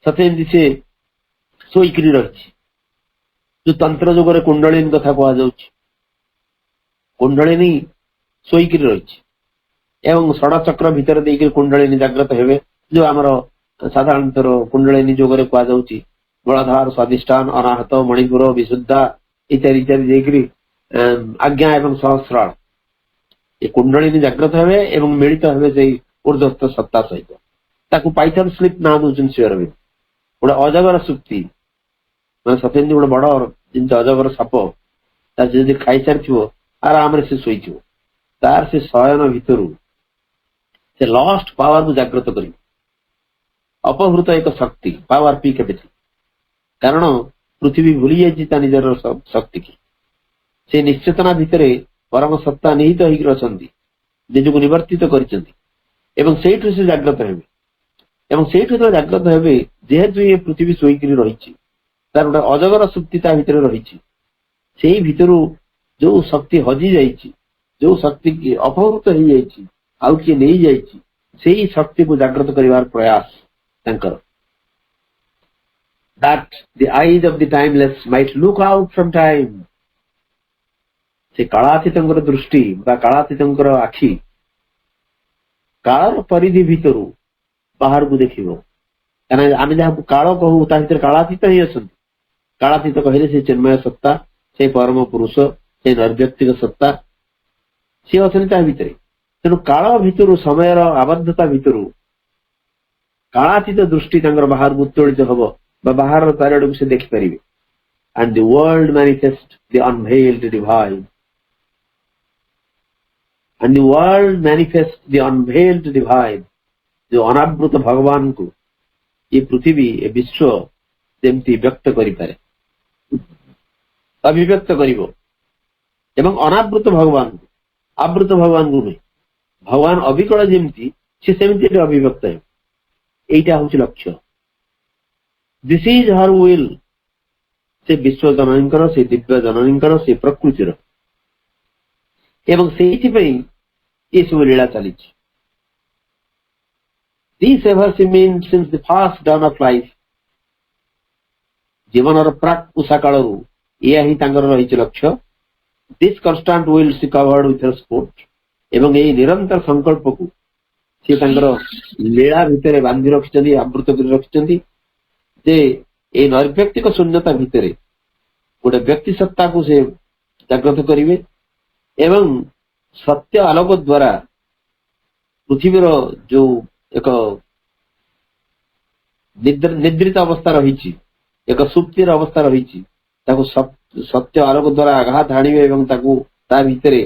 सते से शोकरी रही जो तंत्र जुगर कुंडलिनी कथा कह कुंडलिनी शोकरी रही एवं षड़ चक्र भितर देकर कुंडलिनी जागृत हेबे जो आमर साधारणतर कुंडलिनी जोगरे कह गलाधार स्वादिष्ठान अनाहत मणिपुर विशुद्धा इत्यादि इत्यादि देकरी आज्ञा एवं सहस्राल ये कुंडलिनी जागृत हेबे एवं मिलित हेबे से ऊर्ध्वस्थ सत्ता सहित पाइथन स्लीप ना दूसरी श्री अरविंद गोटे अजगर सुप्ति मैं सत्य गोटे बड़ जिन अजगर साप जदि खाई सारी आराम से शोई तार से शयन भितर से लॉस्ट पावर को जागृत कर अपहृत एक शक्ति पावर पी कैपिटल कारण पृथ्वी भूली जाए निजर शक्ति की से निश्चेतना भितर परम सत्ता निहित होकर निज को निवर्तित कर जागृत हे जागृत हे जेहेतु ये पृथ्वी शोकरी रही तार गोटे अजगर शक्ति भितर रही से भितर जो शक्ति हजि जाइए जो शक्ति की अपहृत हो जाइए आउ किए नहीं जाइए से शक्ति को जागृत करिवार प्रयास तांकर that the eyes of the timeless might look out from time से कालातीतंकर दृष्टि बा कालातीतंकर आखि काल परिधि भितर बाहर को देखिबो काना आमे जहा काल कहू ता भितर कालातीत ही अछन कालातीत कहले से चिन्मय सत्ता से परम पुरुष से नैर्व्यक्तिक सत्ता से अछन ता भितर तेणु काल भितर समयर आबद्धता भितर कालातीत दृष्टि तांकर बाहर को उत्तोलित हबो बाहर चारिआड़ से देखिपारे and the world manifest the unveiled divine and the world manifest the unveiled divine जो अनावृत भगवान को ये पृथ्वी ये विश्व जमती व्यक्त करिपारे अभिव्यक्त करिवो एवं अनावृत भगवान को आवृत भगवान को नहीं भगवान अविकल जमती से सेमती अभिव्यक्त है एटा हूँ लक्ष्य this is her will say विश्व जननी से दिव्य जननी से प्रकृतिर ଏବଂ ସେଇଥିପାଇଁ ଏସବୁ ଲୀଳା ଚାଲିଛି। This ever means since the first dawn of life, ଜୀବନର ପ୍ରାକ୍ ଉଷା କାଳରୁ ଏହା ହିଁ ତାଙ୍କର ରହିଛି ଲକ୍ଷ୍ୟ। This constant will she covered with her sport, ଏବଂ ଏହି ନିରନ୍ତର ସଂକଳ୍ପକୁ ସେ ତାଙ୍କର ଲୀଳା ଭିତରେ ବାନ୍ଧି ରଖିଛନ୍ତି, ଆବୃତ କରି ରଖିଛନ୍ତି ଯେ ଏହି ନୈର୍ବ୍ୟକ୍ତିକ ଶୂନ୍ୟତା ଭିତରେ ଗୋଟେ ବ୍ୟକ୍ତି ସତ୍ତାକୁ ସେ ଜାଗ୍ରତ କରିବେ ଏବଂ ସତ୍ୟ ଆଲୋକ ଦ୍ୱାରା ପୃଥିବୀର ଯୋଉ ଏକ ନିଦ୍ରିତ ଅବସ୍ଥା ରହିଛି, ଏକ ସୁପ୍ତିର ଅବସ୍ଥା ରହିଛି, ତାକୁ ସତ୍ୟ ଆଲୋକ ଦ୍ୱାରା ଆଘାତ ଆଣିବେ ଏବଂ ତାକୁ ତା ଭିତରେ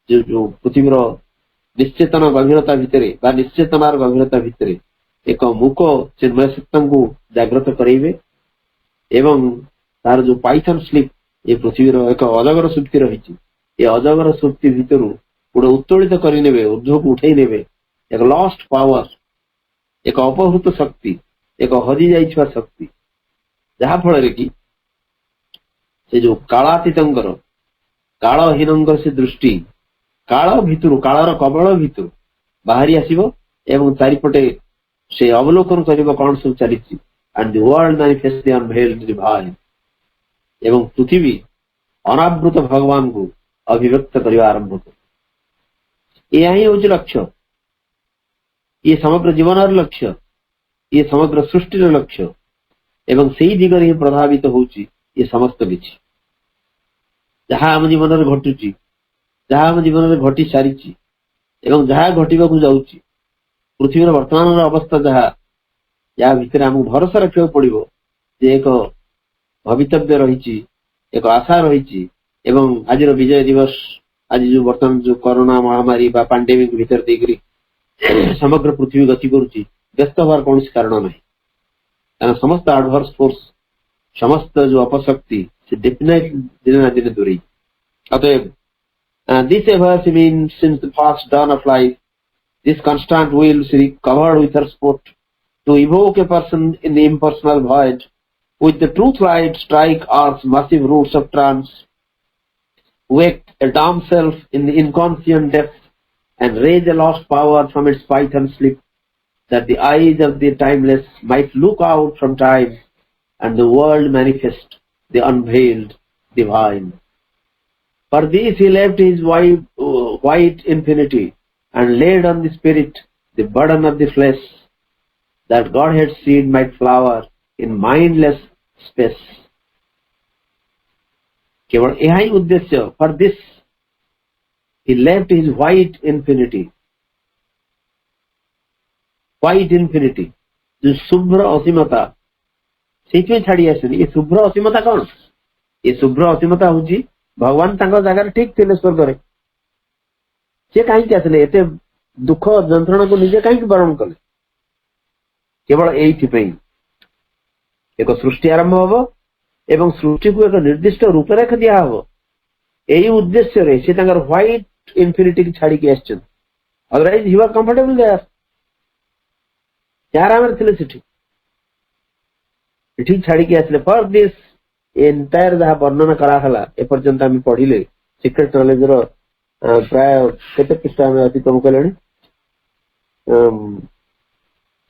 ଯୋଉ ପୃଥିବୀର ନିଶ୍ଚେତନ ଗଭୀରତା ଭିତରେ ବା ନିଶ୍ଚେତନାର ଗଭୀରତା ଭିତରେ ଏକ ମୁକ ଚିନ୍ମୟ ସତ୍ତାଙ୍କୁ ଜାଗ୍ରତ କରାଇବେ ଏବଂ ତାର ଯୋଉ ପାଇଥନ ସ୍ଲିପ୍ ଏ ପୃଥିବୀର ଏକ ଅଜଗର ସୁପ୍ତି ରହିଛି, ଏ ଅଜଗର ସୁପ୍ତି ଭିତରୁ ଗୋଟେ ଉତ୍ତୋଳିତ କରିନେବେ, ଉର୍ଦ୍ଧ୍ୱକୁ ଉଠେଇ ନେବେ ଏକ ଲଷ୍ଟ ପାୱାର, ଏକ ଅପହୃତ ଶକ୍ତି, ଏକ ହଜି ଯାଇଥିବା ଶକ୍ତି, ଯାହା ଫଳରେ କି ସେ ଯୋଉ କାଳାତୀତଙ୍କର କାଳହୀନଙ୍କର ସେ ଦୃଷ୍ଟି କାଳ ଭିତରୁ, କାଳର କବଳ ଭିତରୁ ବାହାରି ଆସିବ ଏବଂ ଚାରିପଟେ ସେ ଅବଲୋକନ କରିବ କଣ ସବୁ ଚାଲିଛି। and the world manifests the unveiled divine, ଏବଂ ପୃଥିବୀ ଅନାବୃତ ଭଗବାନଙ୍କୁ ଅଭିବ୍ୟକ୍ତ କରିବା ଆରମ୍ଭ କରେ। ଏହା ହିଁ ହେଉଛି ଲକ୍ଷ୍ୟ, ଇଏ ସମଗ୍ର ଜୀବନର ଲକ୍ଷ୍ୟ, ଇଏ ସମଗ୍ର ସୃଷ୍ଟିର ଲକ୍ଷ୍ୟ ଏବଂ ସେଇ ଦିଗରେ ହିଁ ପ୍ରଭାବିତ ହେଉଛି ଏ ସମସ୍ତ କିଛି ଯାହା ଆମ ଜୀବନରେ ଘଟୁଛି, ଯାହା ଆମ ଜୀବନରେ ଘଟି ସାରିଛି ଏବଂ ଯାହା ଘଟିବାକୁ ଯାଉଛି। ପୃଥିବୀର ବର୍ତ୍ତମାନର ଅବସ୍ଥା ଯାହା, ୟା ଭିତରେ ଆମକୁ ଭରସା ରଖିବାକୁ ପଡିବ ଯେ ଏକ ଭବିତବ୍ୟ ରହିଛି, ଏକ ଆଶା ରହିଛି ଏବଂ ଆଜିର ବିଜୟ ଦିବସ, ଆଜି ଯୋଉ ବର୍ତ୍ତମାନ ଯୋଉ କରୋନା ମହାମାରୀ ବା ପାଣ୍ଡେମିକ ଭିତରେ ଦେଇକରି ସମଗ୍ର ପୃଥିବୀ ଗତି କରୁଛି, ବ୍ୟସ୍ତ ହବାର କୌଣସି କାରଣ ନାହିଁ। କାରଣ ସମସ୍ତ ଆଡଭର୍ସ ଫୋର୍ସ, ସମସ୍ତ ଯୋଉ ଅପଶକ୍ତି ସେ ଡେଫିନେଟଲି ଦିନେ ନା ଦିନେ ଦୂରେଇ। ଅତଏବ this ever means since the first dawn of life, this constant will she covered with her sport to evoke a person in the impersonal void, with the truth light strike earth's massive roots of trance, wake a dumb self in the inconscient depth, and raise a lost power from its python sleep, that the eyes of the timeless might look out from time, and the world manifest the unveiled divine. For this he left his white infinity, and laid on the spirit the burden of the flesh, that Godhead's seed might flower in mindless space. केवल यह ही उद्देश्य। For this he left his white infinity, white infinity, जो शुभ्र असीमता ସେଇଥିପାଇଁ ଛାଡି ଆସିନି। ଏ ଶୁଭ୍ର ଅସୀମତା କଣ? ଏ ଶୁଭ୍ର ଅସୀମତା ହଉଛି ଭଗବାନ ତାଙ୍କ ଜାଗାରେ ଠିକ ଥିଲେ ସ୍ୱର୍ଗରେ, ସେ କାହିଁକି ଆସିଲେ? ଏତେ ଦୁଃଖ ଯନ୍ତ୍ରଣାକୁ ନିଜେ କାହିଁକି ବରଣ କଲେ? କେବଳ ଏଇଥିପାଇଁ ଏକ ସୃଷ୍ଟି ଆରମ୍ଭ ହବ ଏବଂ ସୃଷ୍ଟିକୁ ଏକ ନିର୍ଦ୍ଦିଷ୍ଟ ରୂପରେଖ ଦିଆହବ। ଏଇ ଉଦ୍ଦେଶ୍ୟରେ ସେ ତାଙ୍କର ହ୍ୱାଇଟ ଇନଫିନିଟିକୁ ଛାଡିକି ଆସିଛନ୍ତି। Otherwise he was comfortable there, ସେ ଆରାମରେ ଥିଲେ ସେଠି, ଏଠିକି ଛାଡିକି ଆସିଲେ। ଫର ଦିସ୍ ଏଣ୍ଟାୟାର ଯାହା ବର୍ଣ୍ଣନା କରାହେଲା ଏପର୍ଯ୍ୟନ୍ତ ଆମେ ପଢିଲେ ସିକ୍ରେଟ ନଲେଜର ପ୍ରାୟ କେତେ ପୃଷ୍ଠା ଆମେ ଅତିକ୍ରମ କଲେଣି?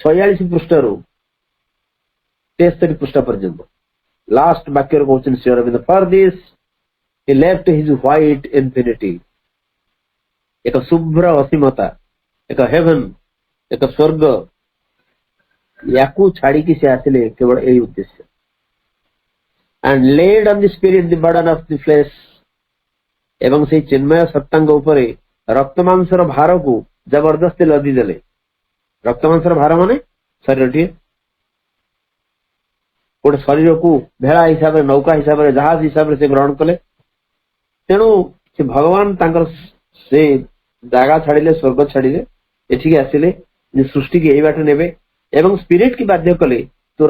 46 ପୃଷ୍ଠାରୁ 63 ପୃଷ୍ଠା ପର୍ଯ୍ୟନ୍ତ ଲାଷ୍ଟ ବାକ୍ୟରେ କହୁଛନ୍ତି ଶ୍ରୀ ଅରବିନ୍ଦ, ଫର this he left his white infinity, ଏକ ଶୁଭ୍ର ଅସୀମତା, ଏକ ହେଭେନ, ଏକ ସ୍ୱର୍ଗ, ୟାକୁ ଛାଡିକି ସେ ଆସିଲେ କେବଳ ଏଇ ଉଦ୍ଦେଶ୍ୟ। and laid on the spirit the burden of the flesh, ଏବଂ ସେଇ ଚିନ୍ମୟ ସତ୍ତାଙ୍କ ଉପରେ ରକ୍ତ ମାଂସର ଭାରକୁ ଜବରଦସ୍ତି ଲଦି ଦେଲେ। ରକ୍ତ ମାଂସର ଭାର ମାନେ ଶରୀରଟିଏ, ଗୋଟେ ଶରୀରକୁ ଭେଳା ହିସାବରେ, ନୌକା ହିସାବରେ, ଜାହାଜ ହିସାବରେ ସେ ଗ୍ରହଣ କଲେ। ତେଣୁ ସେ ଭଗବାନ ତାଙ୍କର ସେ ଜାଗା ଛାଡିଲେ, ସ୍ୱର୍ଗ ଛାଡିଲେ, ଏଠିକି ଆସିଲେ ଯେ ସୃଷ୍ଟିକି ଏଇ ବାଟ ନେବେ ଏବଂ ସ୍ପିରିଟ କି ବାଧ୍ୟ କଲେ, ତୁ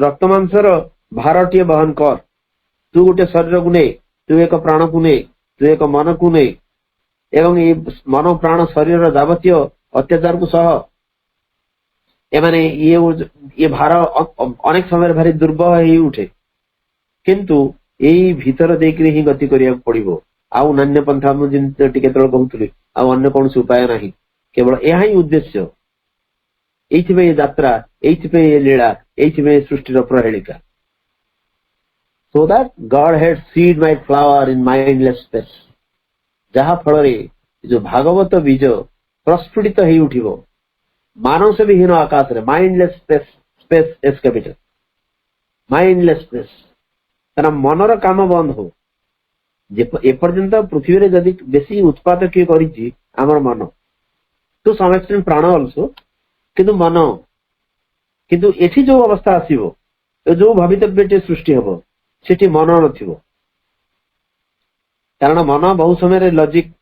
ରକ୍ତ ମାଂସର ଭାରଟିଏ ବହନ କର, ତୁ ଗୋଟେ ଶରୀରକୁ ନେ, ତୁ ଏକ ପ୍ରାଣକୁ ନେ, ତୁ ଏକ ମନକୁ ନେ ଏବଂ ଏଇ ମନ ପ୍ରାଣ ଶରୀରର ଯାବତୀୟ ଅତ୍ୟାଚାରକୁ ସହ ଏମାନେ ଇଏ ଭାର ଅନେକ ସମୟରେ ଭାରି ଦୁର୍ବଳ ହେଇ ଉଠେ, କିନ୍ତୁ ଏଇ ଭିତର ଦେଇକିରି ହିଁ ଗତି କରିବାକୁ ପଡିବ। आउ नान्य पंथा टिके तल कहूली अन्य कौन उपाय नहीं केवल यह ही उद्देश्य ये यात्रा ये लीला ये सृष्टि प्रहेलिका so that God had seed my flower in mindless space जहा फल जो भागवत बीज प्रस्फुटित हो उठिबो मानस विहीन आकाश रे mindless space S capital mindless space तार मनर काम बंद हो एपर्यंत पृथ्वी रे जदि बेसी उत्पाद किए करिछि हमर मन टू सम एक्सटेंट प्राण अल्सो किंतु मन किंतु एठी जो अवस्था आसीबो जो भवितव्य सृष्टि हबो सेठी मन नथिबो कारण मन बहुत समय लॉजिक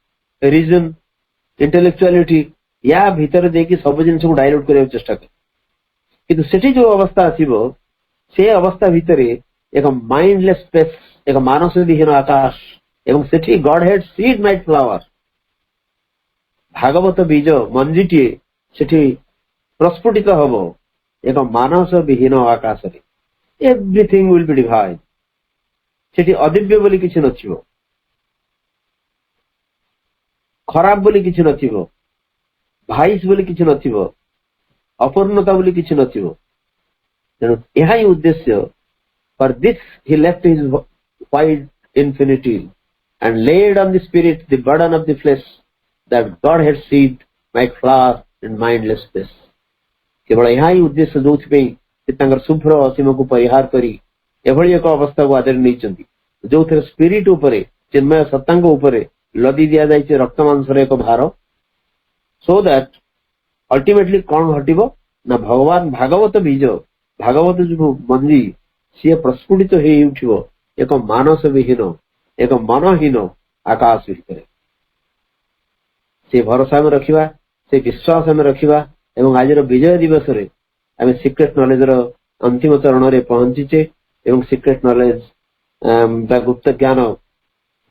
रीजन इंटेलेक्चुअलिटी या भीतर देकी सब जिन को डायल्यूट करने चेष्टा कर किंतु सेठी जो अवस्था आसीबो से अवस्था भीतर एक माइंडलेस स्पेस एक मानस विहीन आकाश एवं सेठी God had seed my flower भागवत बीज मंजीटी सेठी प्रस्फुटित हबो एक मानस विहीन आकाश रे एवरीथिंग विल बी डिवाइन सेठी अदिव्य बोली किछि नथिबो खराब बोली किछि नथिबो भाइस बोली किछि नथिबो अपूर्णता बोली किछि नथिबो तेणु यह ही उद्देश्य for this he left his wide infinity and laid on the spirit the burden of the flesh that God had seed my flower in mindless space केवल यह ही उद्देश्य जो शुभ्र असीम को परिहार करी एभली एक अवस्था को आदर नहीं जो थे स्पिरिट उपरे चिन्मय सत्तांग उपरे लदी दिया जाए रक्त मांसर एक भार सो दैट अल्टीमेटली कौन घटिबो ना भगवान भागवत बीज भागवत जो मंजी सी प्रस्फुटित हो उठिबो एक मानस विहीन एक मनहीन आकाश भितर से भरोसा में रखिबा से विश्वास में रखिबा एवं आज विजय दिवस रे आम सिक्रेट नॉलेज रो अंतिम चरण रे पहुंचीचे एवं सिक्रेट नॉलेज गुप्त ज्ञान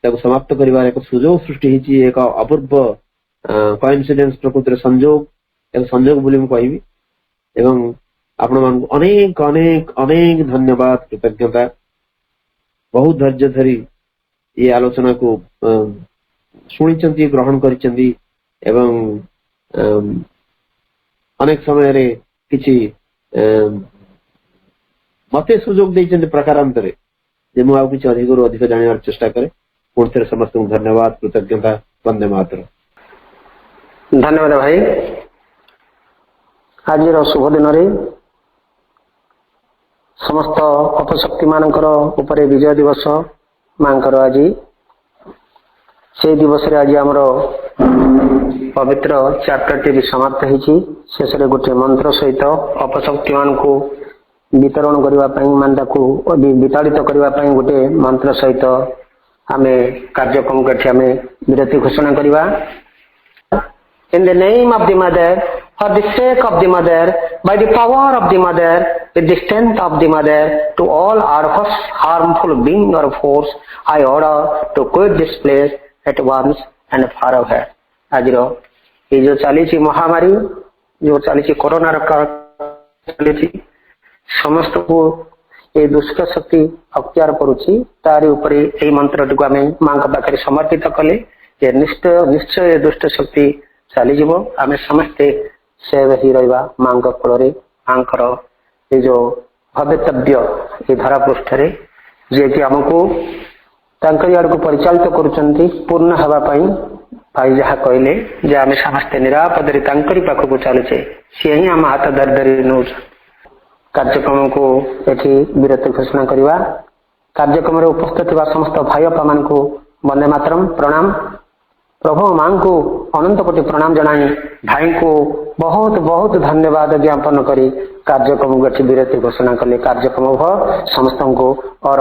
समाप्त करिवार एक सुजोग सृष्टि होती एक अपूर्व कोइंसिडेंस प्रकृति संजोग एक संजोग बोली मु कहबी एवं आपण मान अनेक अनेक अनेक धन्यवाद कृतज्ञता बहुत धैर्य धरी ये आलोचना को सुनिचंती ग्रहण करिचंती एवं अनेक समय रे किछि मते सुजोग देइचंती प्रकारांतरे जे मु आउ किछि अधिक जानिबार चेष्टा करे पुणी थे समस्त धन्यवाद कृतज्ञता वंदे मातरम। धन्यवाद भाई आज शुभ दिन समस्त अपशक्ति मानकर उपरे विजय दिवस मांकर आज से दिवस रे आज आमर पवित्र चैप्टर टी समाप्त होती शेष गोटे मंत्र सहित अपशक्ति मान को वितरण करने विताड़ित करने गोटे मंत्र सहित आमे कार्यक्रम के विरति घोषणा करवा in the name of the mother for the sake of the mother by the power of the mother with the strength of the mother to all harmful being or force I order to quit this place at once and forever। आज ये जो चली महामारी जो चली corona चली समस्त को ये दुष्ट शक्ति अख्तियार करुच्ची तारी उपरे ये मंत्र टी आम माँ पाखे समर्पित कले निश्चय दुष्ट शक्ति चलीज आम समस्ते सेव ही रहा माँ कोल माँकर ये जो भवितव्य ये धरापृष्ठ जी कि आमको आड़ को परिचालित करुँच पूर्ण हाँपाई भाई जहाँ कहले जे आम समस्ते निरापद पाखक चलुचे सी ही आम हाथ धरी धरी नौ कार्यक्रम को एठी विरति घोषणा करवा कार्यक्रम उपस्थित समस्त भाई बापा मान को वंदे मातरम प्रणाम प्रभु मां को अनंत कोटि प्रणाम जनाई भाई को बहुत बहुत धन्यवाद ज्ञापन करी कार्यक्रम को विरति घोषणा कले कार्यक्रम समस्त को और